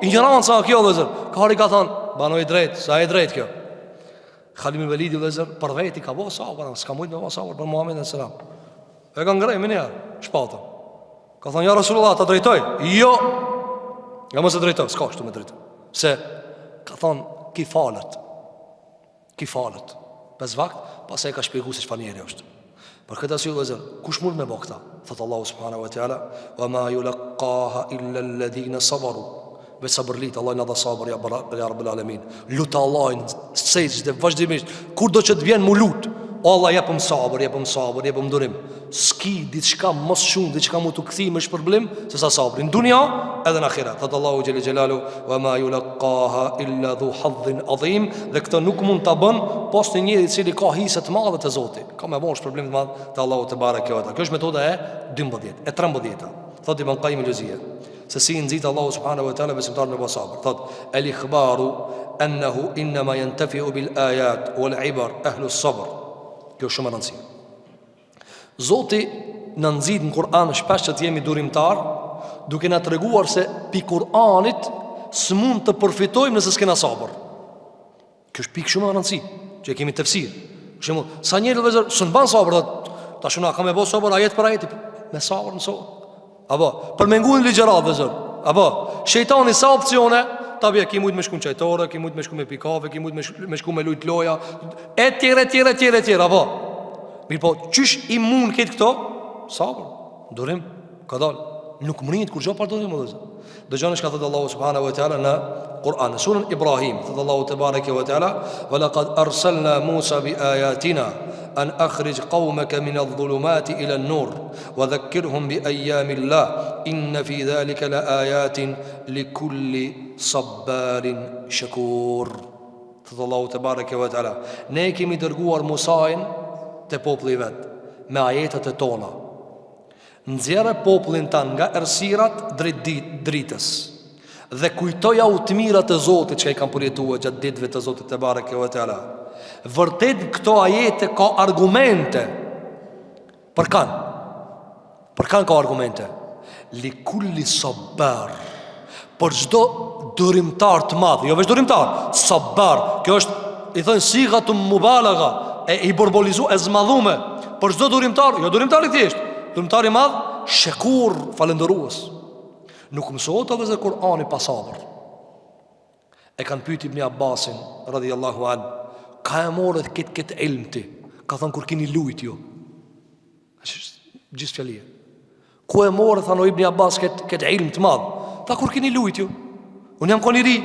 ignoranca kjo vëzër. Kari ka thon, banoj drejt, sa e drejt kjo. Khalid ibn Walid vëzër për veti ka vao sabër, s'ka mujt me vao sabër për Muhammedin sallallahu alaihi wasallam. E ka ngrej me njerë, shpatëm. Ka thonë, ja Rasulullah, ta drejtoj? Jo, ja më se drejtoj, s'ka shtu me drejtoj. Se, ka thonë, ki falet. Pes vakt, pas e ka shpjegu se çfarë njeri është. Për këtë asyl vëzër, kush mund me bo këta? Thëtë Allahu subhanahu wa ta'ala, wa ma yulaqaha illa alladhina sabaru. Ve sabërlit, Allah në dha sabër, ja Rabbul Alamin. Lutë Allah në sejtë dhe vazhdimisht, kur do që të vjen mu lutë, o Allah jepëm sabër, jepëm durim. Ski diçka mos shumë, diçka mu të këthi me shpërblim se sa sabri në dunja edhe në akhirat. Thëtë Allahu gjeli gjelalu, wa ma yulaqaha illa dhu hadhin adhim. Dhe këtë nuk mund të bën pas një njeri cili ka hiset madhe të Zoti. Ka me bon shpërblim të madhe të Allahu të barek kjo. Kjo është metoda e 12, e 13. Thëtë Ibn Qayyim al-Juzeyy, se si nëzitë Allahu subhanahu wa ta'ala besimtar me sabër. Thëtë el ikhbaru ennehu innama yantafi'u bil ayat wal ibar ahlu sabër. Kjo shumë rëndësi. Zoti në nëzit në Kur'an shpesh që të jemi durimtar, duke në të reguar se pi Kur'anit së mund të përfitojmë nëse s'kena sabër. Kjo është pikë shumë rëndësi, që e kemi tefsir. Shumë, sa njerë dhe vëzër, së në banë sabër, ta shuna, ka me bo sabër, ajet për ajeti, me sabër në sabër. Abo, për me ngu në ligjerat vëzër. Abo, shejtani sa opcione, ta bje, ki mujtë me shku në qajtore, ki mujtë me shku me pikave, ki mujtë me shku me lujt loja, e tjere, abo. Mirë po, qysh i mund këtë këto? Sabër, durim, ka dalë. Nuk mërinjit kur gjo për durim më dhezë. Dëgjoni shka thëtë Allahu subhanahu wa ta'ala në Kur'an. Në surën Ibrahim, thëtë Allahu të bareke wa ta'ala, wa laqad arsalna Musa bi ayatina an akhrij qawmaka min adh-dhulumati ila an-nur wa dhakkirhum bi ayyamillah inna fi dhalika la ayatin li kulli sabbarin shakur. Thëtë Allahu të bareke wa ta'ala, ne kemi dërguar Musain të populli vetë me ajetet e tona, nxjerrë popullin tanë nga errësirat drejt dritës dhe kujtoja u të mirat e Zotit që i kanë përjetuar gjatë ditëve të Zotit te bareke ve teala. Vërtet këto ajete ka argumente. Për kanë ka argumente. li kulli sabbar, për çdo durimtar të madh, jo veç durimtar, sabbar. Kjo është, i thënë sigatu mubalagha, e hiperbolizu, e zmadhume. Për çdo durimtar, jo durimtar i thjesht, durimtar i madh, shekur, falendërues. Nuk mësohet edhe se Kur'ani pa sabër. E kanë pyet Ibn Abbasin radhiyallahu an, ka e morët këtë ilm ti? Ka thënë kur keni lujt ju. Gjithë fjalie. Ku e morë, thano Ibn Abbas, këtë ilm të madh? Tha kur keni lujt ju. Unë jam kon i ri,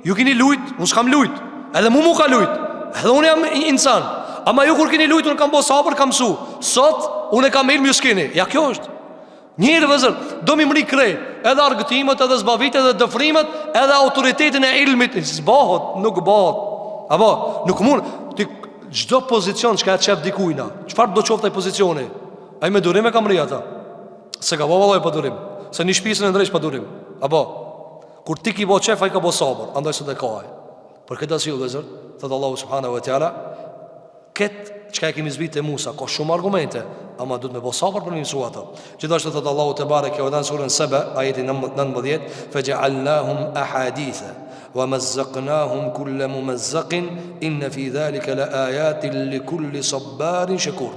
ju keni lujt, unë s'kam lujt. Edhe mu ka lujt, edhe unë jam insan. Ama ju kur keni lujt, unë kam bo sabër, kam mësu. Sot, unë e kam ilm, ju s'keni. Ja kjo është. Njëri vëzër, do mi mri krejt, edhe argëtimet, edhe zbavit, edhe dëfrimet, edhe autoritetin e ilmit. S'bahot, nuk bahot. Apo, nuk mund, çdo pozicion që ka e qef dikujna, çfarë do qoftë ai pozicioni, ai me durim e kam rri ata. Se ka bo vallaj pa durim, se një shpisën e ndrejsh pa durim. Apo, kur ti ki bo qef, ai ka bo sabër, andaj sot e ka ai. Për këtë asyl vëzër, thëtë Allahu subhanahu wa taala, këtë çka e kemi zbrit e Musa, ka shumë argumente, ama duhet me bo sabër për një mësu ata. Gjithashtu thëtë Allahu te bareke ve teala surën Saba, ajeti 19, faj'alnahum ahaditha wa mazzaqnahum kulla mumazzaqin inna fi dhalika la ayatin li kulli sabbarin shakur.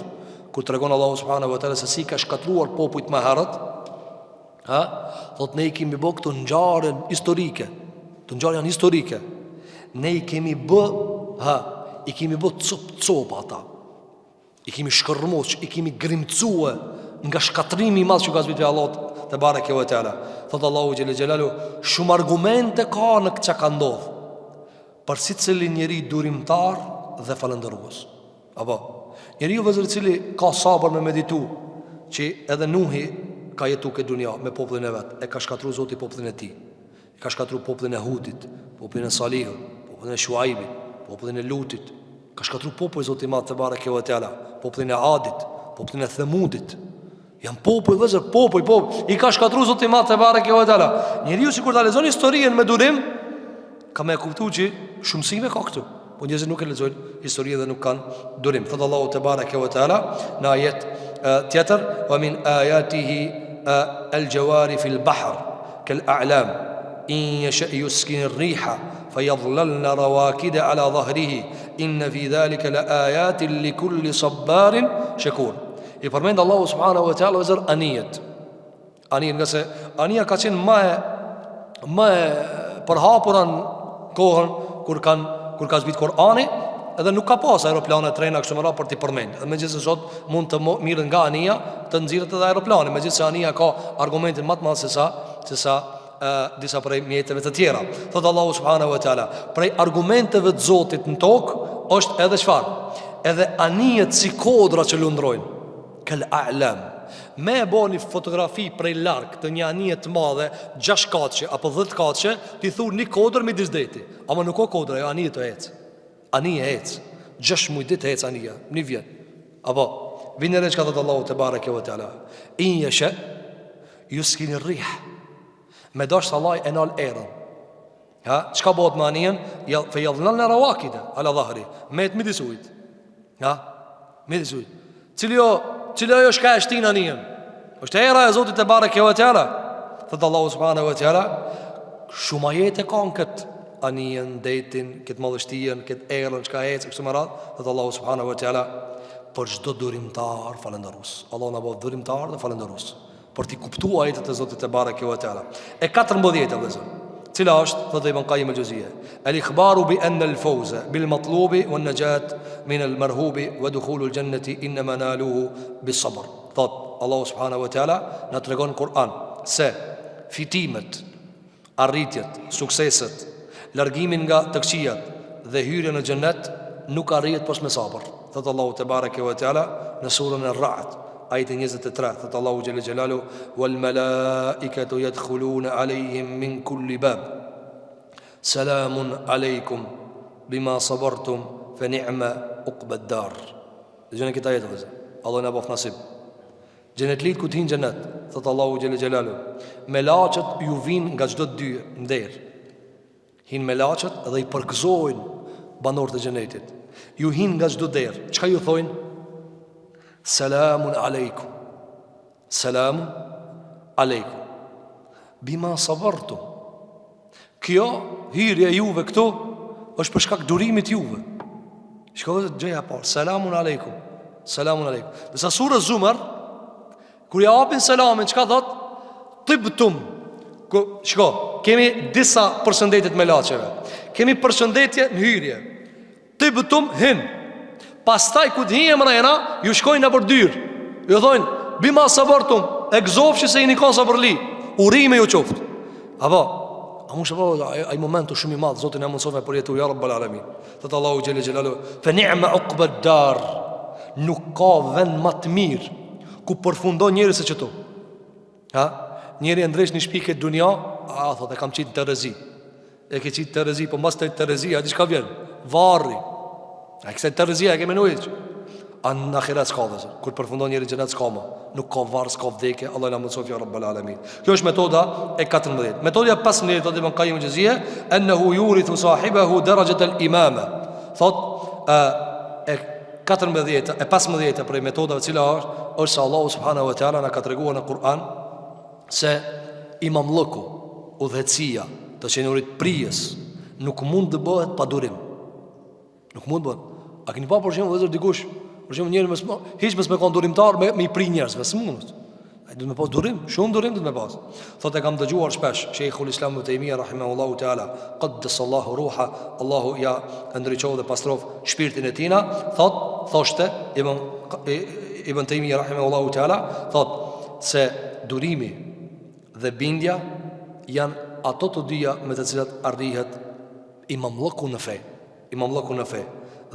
Kur tregon Allahu subhanahu wa taala se si ka shkatruar popujt më herët, thot ne I kemi bë këto ngjarje historike, të ngjarje janë historike. Ne I kemi bë, I kemi bë cop ata. I kemi shkërmosh, I kemi grimcue nga shkatrimi I madh që ka zbritur Allahu te bareke ve teala. Thot Allahu xhel xelalu, shumë argumente ka në këtë që ka ndodhur për secilin njeri durimtar dhe falëndërues. Apo, njeriu vëzër I cili ka sabër me meditu, që edhe Nuhi ka jetu këtë dunja me popullin e vet, e ka shkatru Zoti popullin e tij. E ka shkatru popullin e Hudit, popullin e Salihut, popullin e Shuaibit, popullin e Lutit. Ka shkatru popull Zoti madh te bareke ve teala, popullin e Adit, popullin e Themudit. Janë popull vëzër, popull I ka shkatru Zoti madh te bareke ve teala. Njeriu sikur ta lexon historinë me durim, ka me kuptuar që shumësime ka këtu. Po njerëzit nuk e lexojnë historinë dhe nuk kanë durim. Thot Allahu te bareke ve teala në ajet tjetër, wa min ayatihi al-jawari fil bahr kal a'lam in yasha yuskin ar-riha fayadhlalna rawakida ala dhahrihi inna fi dhalika la ayatin li kulli sabbarin shakur. I përmend Allahu subhanahu wa taala vëzër anijet. Anijet nga se ania ka qenë më përhapura në kohën kur ka zbrit Kur'ani, edhe nuk ka pas aeroplane, trena kështu më radh për t'i përmend. Dhe megjithëse sot mund të mirën nga ania të nxirret edhe aeroplane, megjithëse ania ka argumentin më të madh se sa disa prej mjeteve të tjera. Thot Allahu subhanahu wa taala, prej argumenteve të Zotit në tokë është edhe çfarë? Edhe anijet si kodra që lundrojnë. Kal a'lam. Me e bo një fotografi prej larg të një anije të madhe, 6 katëshe apo 10 katëshe, ti thu një kodër me disdeti. Ama nuk o kodra, jo anije të ecë. Anije ecë. 6 muj dit ecë anije, një vjet. Apo, vinë e që ka thëtë Allahu të bareke ve teala. In yasha yuskin ar-rih. Me dash Allah e nal erën. Çka bëhet me anijen? Fe yadhlalna rawakida ala dhahri. Me të midisujt. Midisujt. Cili ajo shka e shtin anijen? është era e Zotit e bareke ve teala. Thëtë Allahu subhanahu wa taala, shumë ajete kanë këtë anijen, detin, këtë madhështijen, këtë erën, çka ecë kështu me radhë. Thëtë Allahu subhanahu wa taala, për çdo durimtar falëndërues. Allahu na bëf durimtar dhe falëndërues për t'i kuptuar ajetet e Zotit e bareke ve teala. E 14 vëzë. Cila është, thotë Ibn Qayyim al-Juzeyy, al-ikhbaru bi anna al-fawza bil matlubi wan najat min al-marhubi wa dukhulu al-jannati inma naluhu bis sabr. Thot Allahu subhanahu wa taala na tregon në Kur'an se fitimet, arritjet, sukseset, largimin nga të këqijat dhe hyrja në xhennet nuk arrihet pas me sabër. Thot Allahu te bareke ve teala në surën Ar-Ra'd, ajeti 23, thot Allahu xhelle xhelalu, wal malaikatu yadkhuluna alayhim min kulli bab salamun alaykum bima sabartum fa ni'ma uqba ad-dar. Dëgjoni këtë ajet vëzë. Allah na bëf nasib. Xhenetlit ku tin xhenet, thot Allahu xhelle xhelalu, melaqet ju vijnë nga çdo dy nder. Hin melaqet dhe I përgëzojnë banorët e xhenetit. Ju hin nga çdo der. Çka ju thojnë? Salamun aleikum. Salamun aleikum. bima sabartum. Kjo hyrja juve këtu është për shkak durimit juve. Shkove të gjëja parë, selamun aleikum. Selamun aleikum. Nësa surë Zumar, kur ja apin selamin, qka thot? Tibtum. Shko, kemi disa përshëndetjet me lacheve. Kemi përshëndetje në hyrje. Tibtum hin. Pastaj ku të hijem rejna, ju shkojnë në përdyrë. Ju thojnë, bima sabartum, e gzofshi se i një konë sabërli. Urime ju qoftë. Apo, a mu shëpo, a i momentu shumë i madhë, Zotin e mundësot me përjetu, ja Rabbal Alamin. Thëtë Allahu Gjellë Gjellalu, fe ni'me uqbet dar, nuk ka vend më të mirë, ku përfundon njëri se qëtu. Ha? Njëri e ndresh një shpike dunja, a thot e kam qitë në Terezi. E ke qitë Terezi, po mas të Terezi, a di shka vjen? Varri. A këse Terezia e ke menu iq. A në akhirat s'ka dhe zë. Kur përfundon njëri gjenet s'ka ma. Nuk ka varë, s'ka vdeke. Allah në mundësof ja Rabbal Alamin. Kjo është metoda e 14. Metoda 15, thot Ibn Qayyim al-Jawziyja, ennehu yurithu sahibahu darajat al-imama. Thot e 14, e 15 prej metodave cila është se Allahu subhanahu wa ta'ala na ka treguar në Kur'an se imamllëku, udhëhecia, të qenurit prijes, nuk mund të bëhet pa durim. Nuk mund të bëhet. A keni pa për shembull vëllezër dikush, për shembull njëri hiç mos me kon durimtar me i pri njerëzve, s'mund. Ai duhet me pas durim, shumë durim duhet me pas. Thotë kam dëgjuar shpesh Sheikhul Islam Ibn Taymija rahimahullahu taala, qaddasallahu ruha, Allahu ja ndriçoi dhe pastrof shpirtin e tina, thoshte Ibn Taymija rahimahullahu taala, thotë se durimi dhe bindja janë ato të dyja me të cilat arrihet imamllëku në fe. Imamllëku në fe.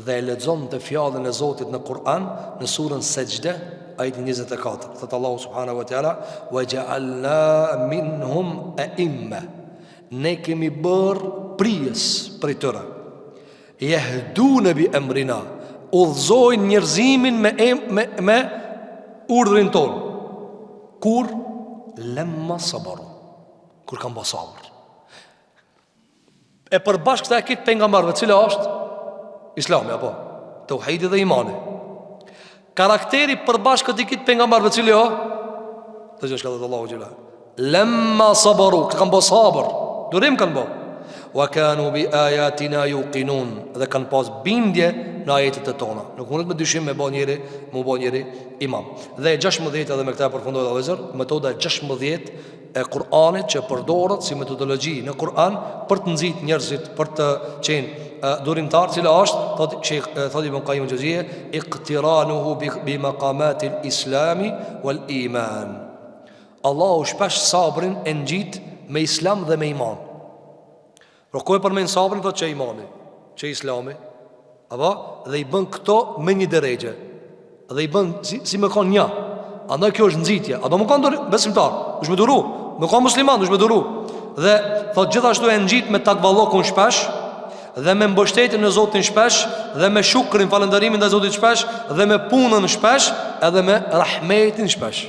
Dhe e lexon të fjalën e Zotit në Kur'an në surën Sejdë ajeti 24. Thot Allahu subhanahu wa taala, "Wa ja'alna minhum a'imma." Ne kemi bërë prijes për tyre. Yahduna bi amrina. Udhzojnë njerëzimin me urdhrin ton. Kur lemma sabaru. Kur kanë bërë sabër. E përbashkë këta e kitë pejgamberëve, cila është Islami, apo tauhidi dhe imani. Karakteri përbashkët i kitë pejgamberëve, cili o të gjë shka dhe Allahu Gjela, lemma sabaru, këtë kanë bërë sabër, durim kanë bërë. Wa kanu bi ayatina yuqinun, dhe kanë pas bindje në ajetet e tona. Nuk mundet me dyshim me bë njëri imam. Dhe 16 edhe me këta përfundohet Allahu Zot, metoda 16 e Kur'anit që përdoret si metodologji në Kur'an për të nxit njerëzit për të qenë durimtar, cila është thot Ibn Qayyim al-Jawziyja, iqtiranuhu bi maqamat al-islami wal iman. Allahu shpesh sabrin e ngjit me islam dhe me iman. Por ku e përmend sabrin thot që imani, që islami, apo dhe i bën këto me një drejtë. Dhe i bën si më kanë një. Andaj kjo është nxitje. A do më kanë besimtar, është me duru. Më kanë musliman, është me duru. Dhe thot gjithashtu e ngjit me takvallokun shpesh, dhe me mbështetjen në Zotin shpesh, dhe me shukrin, falënderimin ndaj Zotit shpesh, dhe me punën shpesh, edhe me rahmetin shpesh.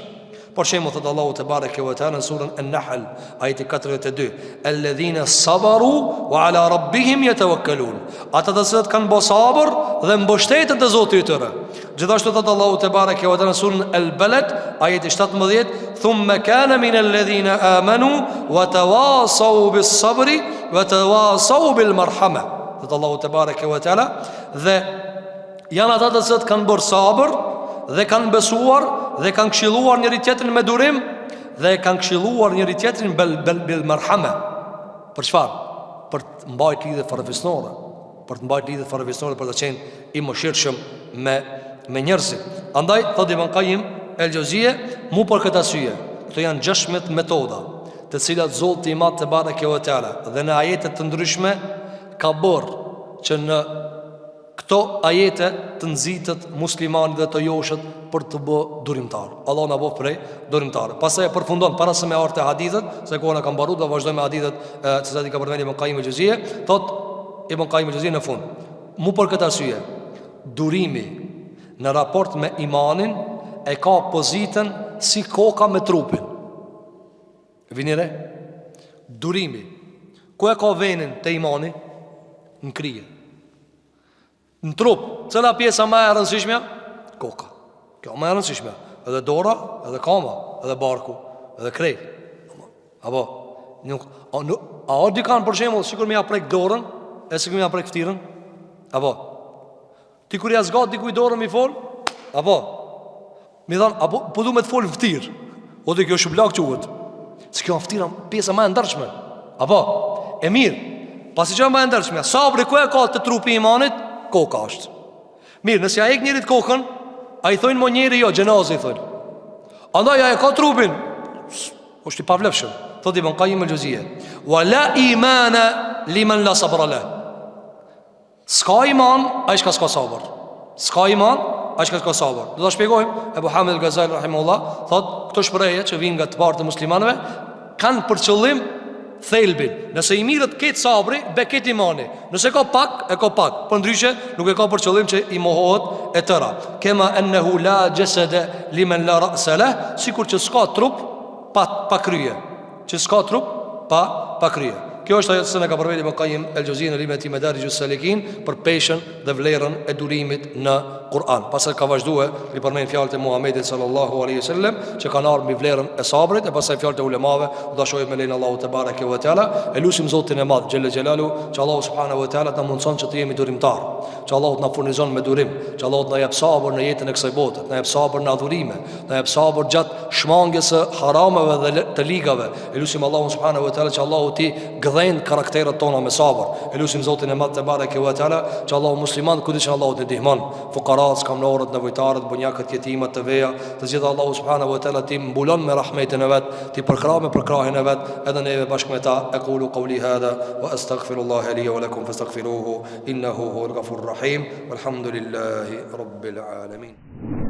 Por shembull thot Allahu te bareke ve teala në surën An-Nahl ajeti 42, alladhina sabaru wa ala rabbihim yatawakkalun. Ata të cilët kanë bërë sabër dhe mbështeten te Zoti i tyre. Gjithashtu thot Allahu te bareke ve teala në surën Al-Balad ajeti 17, thumma kana min alladhina amanu wa tawasaw bis sabri wa tawasaw bil marhama. Thot Allahu te bareke ve teala, dhe janë ata të cilët kanë bërë sabër dhe kanë besuar dhe kanë këshilluar njëri tjetrin me durim, dhe kanë këshilluar njëri tjetrin bil marhama. Për çfarë? Për të mbajtur lidhje farefisnore, për të mbajtur lidhje farefisnore, për të qenë i mëshirshëm me njerëzit. Andaj thot Ibn Qayyim el-Jawziyja, mu për këtë arsye, këto janë 16 metoda, të cilat Zoti i Madh te bareke ve teala dhe në ajete të ndryshme ka bërë që në këto ajete të nxitet muslimani dhe të joshët për të bë durimtar. Allah na bëf prej durimtar. Pastaj e përfundon para se me ardh te hadithet, se kohën e kam mbaruar, do vazhdojmë me hadithet që zati ka përmendur Ibn Qayyim el-Jawziyja. Thot Ibn Qayyim el-Jawziyja në fund, mu për këtë arsye, durimi në raport me imanin e ka pozitën si koka me trupin. Vini re? Durimi ku e ka venin te imani? Në krije. Në trup, cila pjesa më e rëndësishme? Koka. Kjo më e rëndësishme. Edhe dora, edhe kama, edhe barku, edhe krejt. Apo A o dikan për shembull sikur më ja prek dorën, e sikur më ja prek ftirën? Apo ti kur ja zgat dikuj dorën mi fol? Apo mi thon, apo po du me të fol në ftirë? O dhe kjo shublak quhet. Se kjo ftyra pjesa më e ndershme. Apo e mirë, pasi që më e ndershme, sabri ku e ka të trupi i imanit? Koka është. Mirë, nëse ja ik njerit kokën, a i thojnë mo njeri jo, gjenazi i thojnë. Andaj ja e ka trupin, është i pavlefshëm. Thot Ibn Qayyim el-Juzeyy, wa la imana liman la sabra la. S'ka iman, ai që s'ka sabër. S'ka iman, ai që s'ka sabër. Do ta shpjegojmë. Ebu Hamid al-Ghazali rahimahullah thot, këto shprehje që vijnë nga të parë të muslimanëve kanë për qëllim thelbin. Nëse i mirët ketë sabri, be ketë imani. Nëse ka pak, e ka pak. Për ndryshe, nuk e ka për qëllim që i mohohet e tëra. Kema ennehu la gjesede limen la ra'se leh, sikur që s'ka trup pa kryje. Që s'ka trup pa kryje. Kjo është ajo që ne ka përmendur Ibn Qayyim el-Juzeyy në librin e Madarijus Salikin për peshën dhe vlerën e durimit në Kur'an. Pastaj ka vazhduar i përmend fjalët e Muhamedit sallallahu alaihi wasallam që kanë ardhur mbi vlerën e sabrit, e pastaj fjalët e ulemave, do ta shohim me lein Allahu te bareke ve teala. Elusim Zotin e Madh xhella xhelalu, që Allahu subhanahu wa taala ta mundson që të jemi durimtar, që Allahu të na furnizon me durim, që Allahu të na jap sabër në jetën e kësaj bote, të na jap sabër në adhurime, të na jap sabër gjatë shmangjes së harameve dhe të ligave. Elusim Allahu subhanahu wa taala që Allahu ti gdhen karakterat tona me sabër. Elusim Zotin e Madh te bareke ve teala që Allahu musliman kujdes Allahu të ndihmon fuqarat, skamnorët, nevojtarët, bunjakët, jetimat, të veja, të gjithë Allahu subhanahu wa taala ti mbulon me rahmetin e vet, ti përkrah me përkrahin e vet, edhe neve bashkë me ta. Aqulu qawli hadha wa astaghfirullaha li wa lakum fastaghfiruhu innahu huwal ghafurur rahim walhamdulillahi rabbil alamin.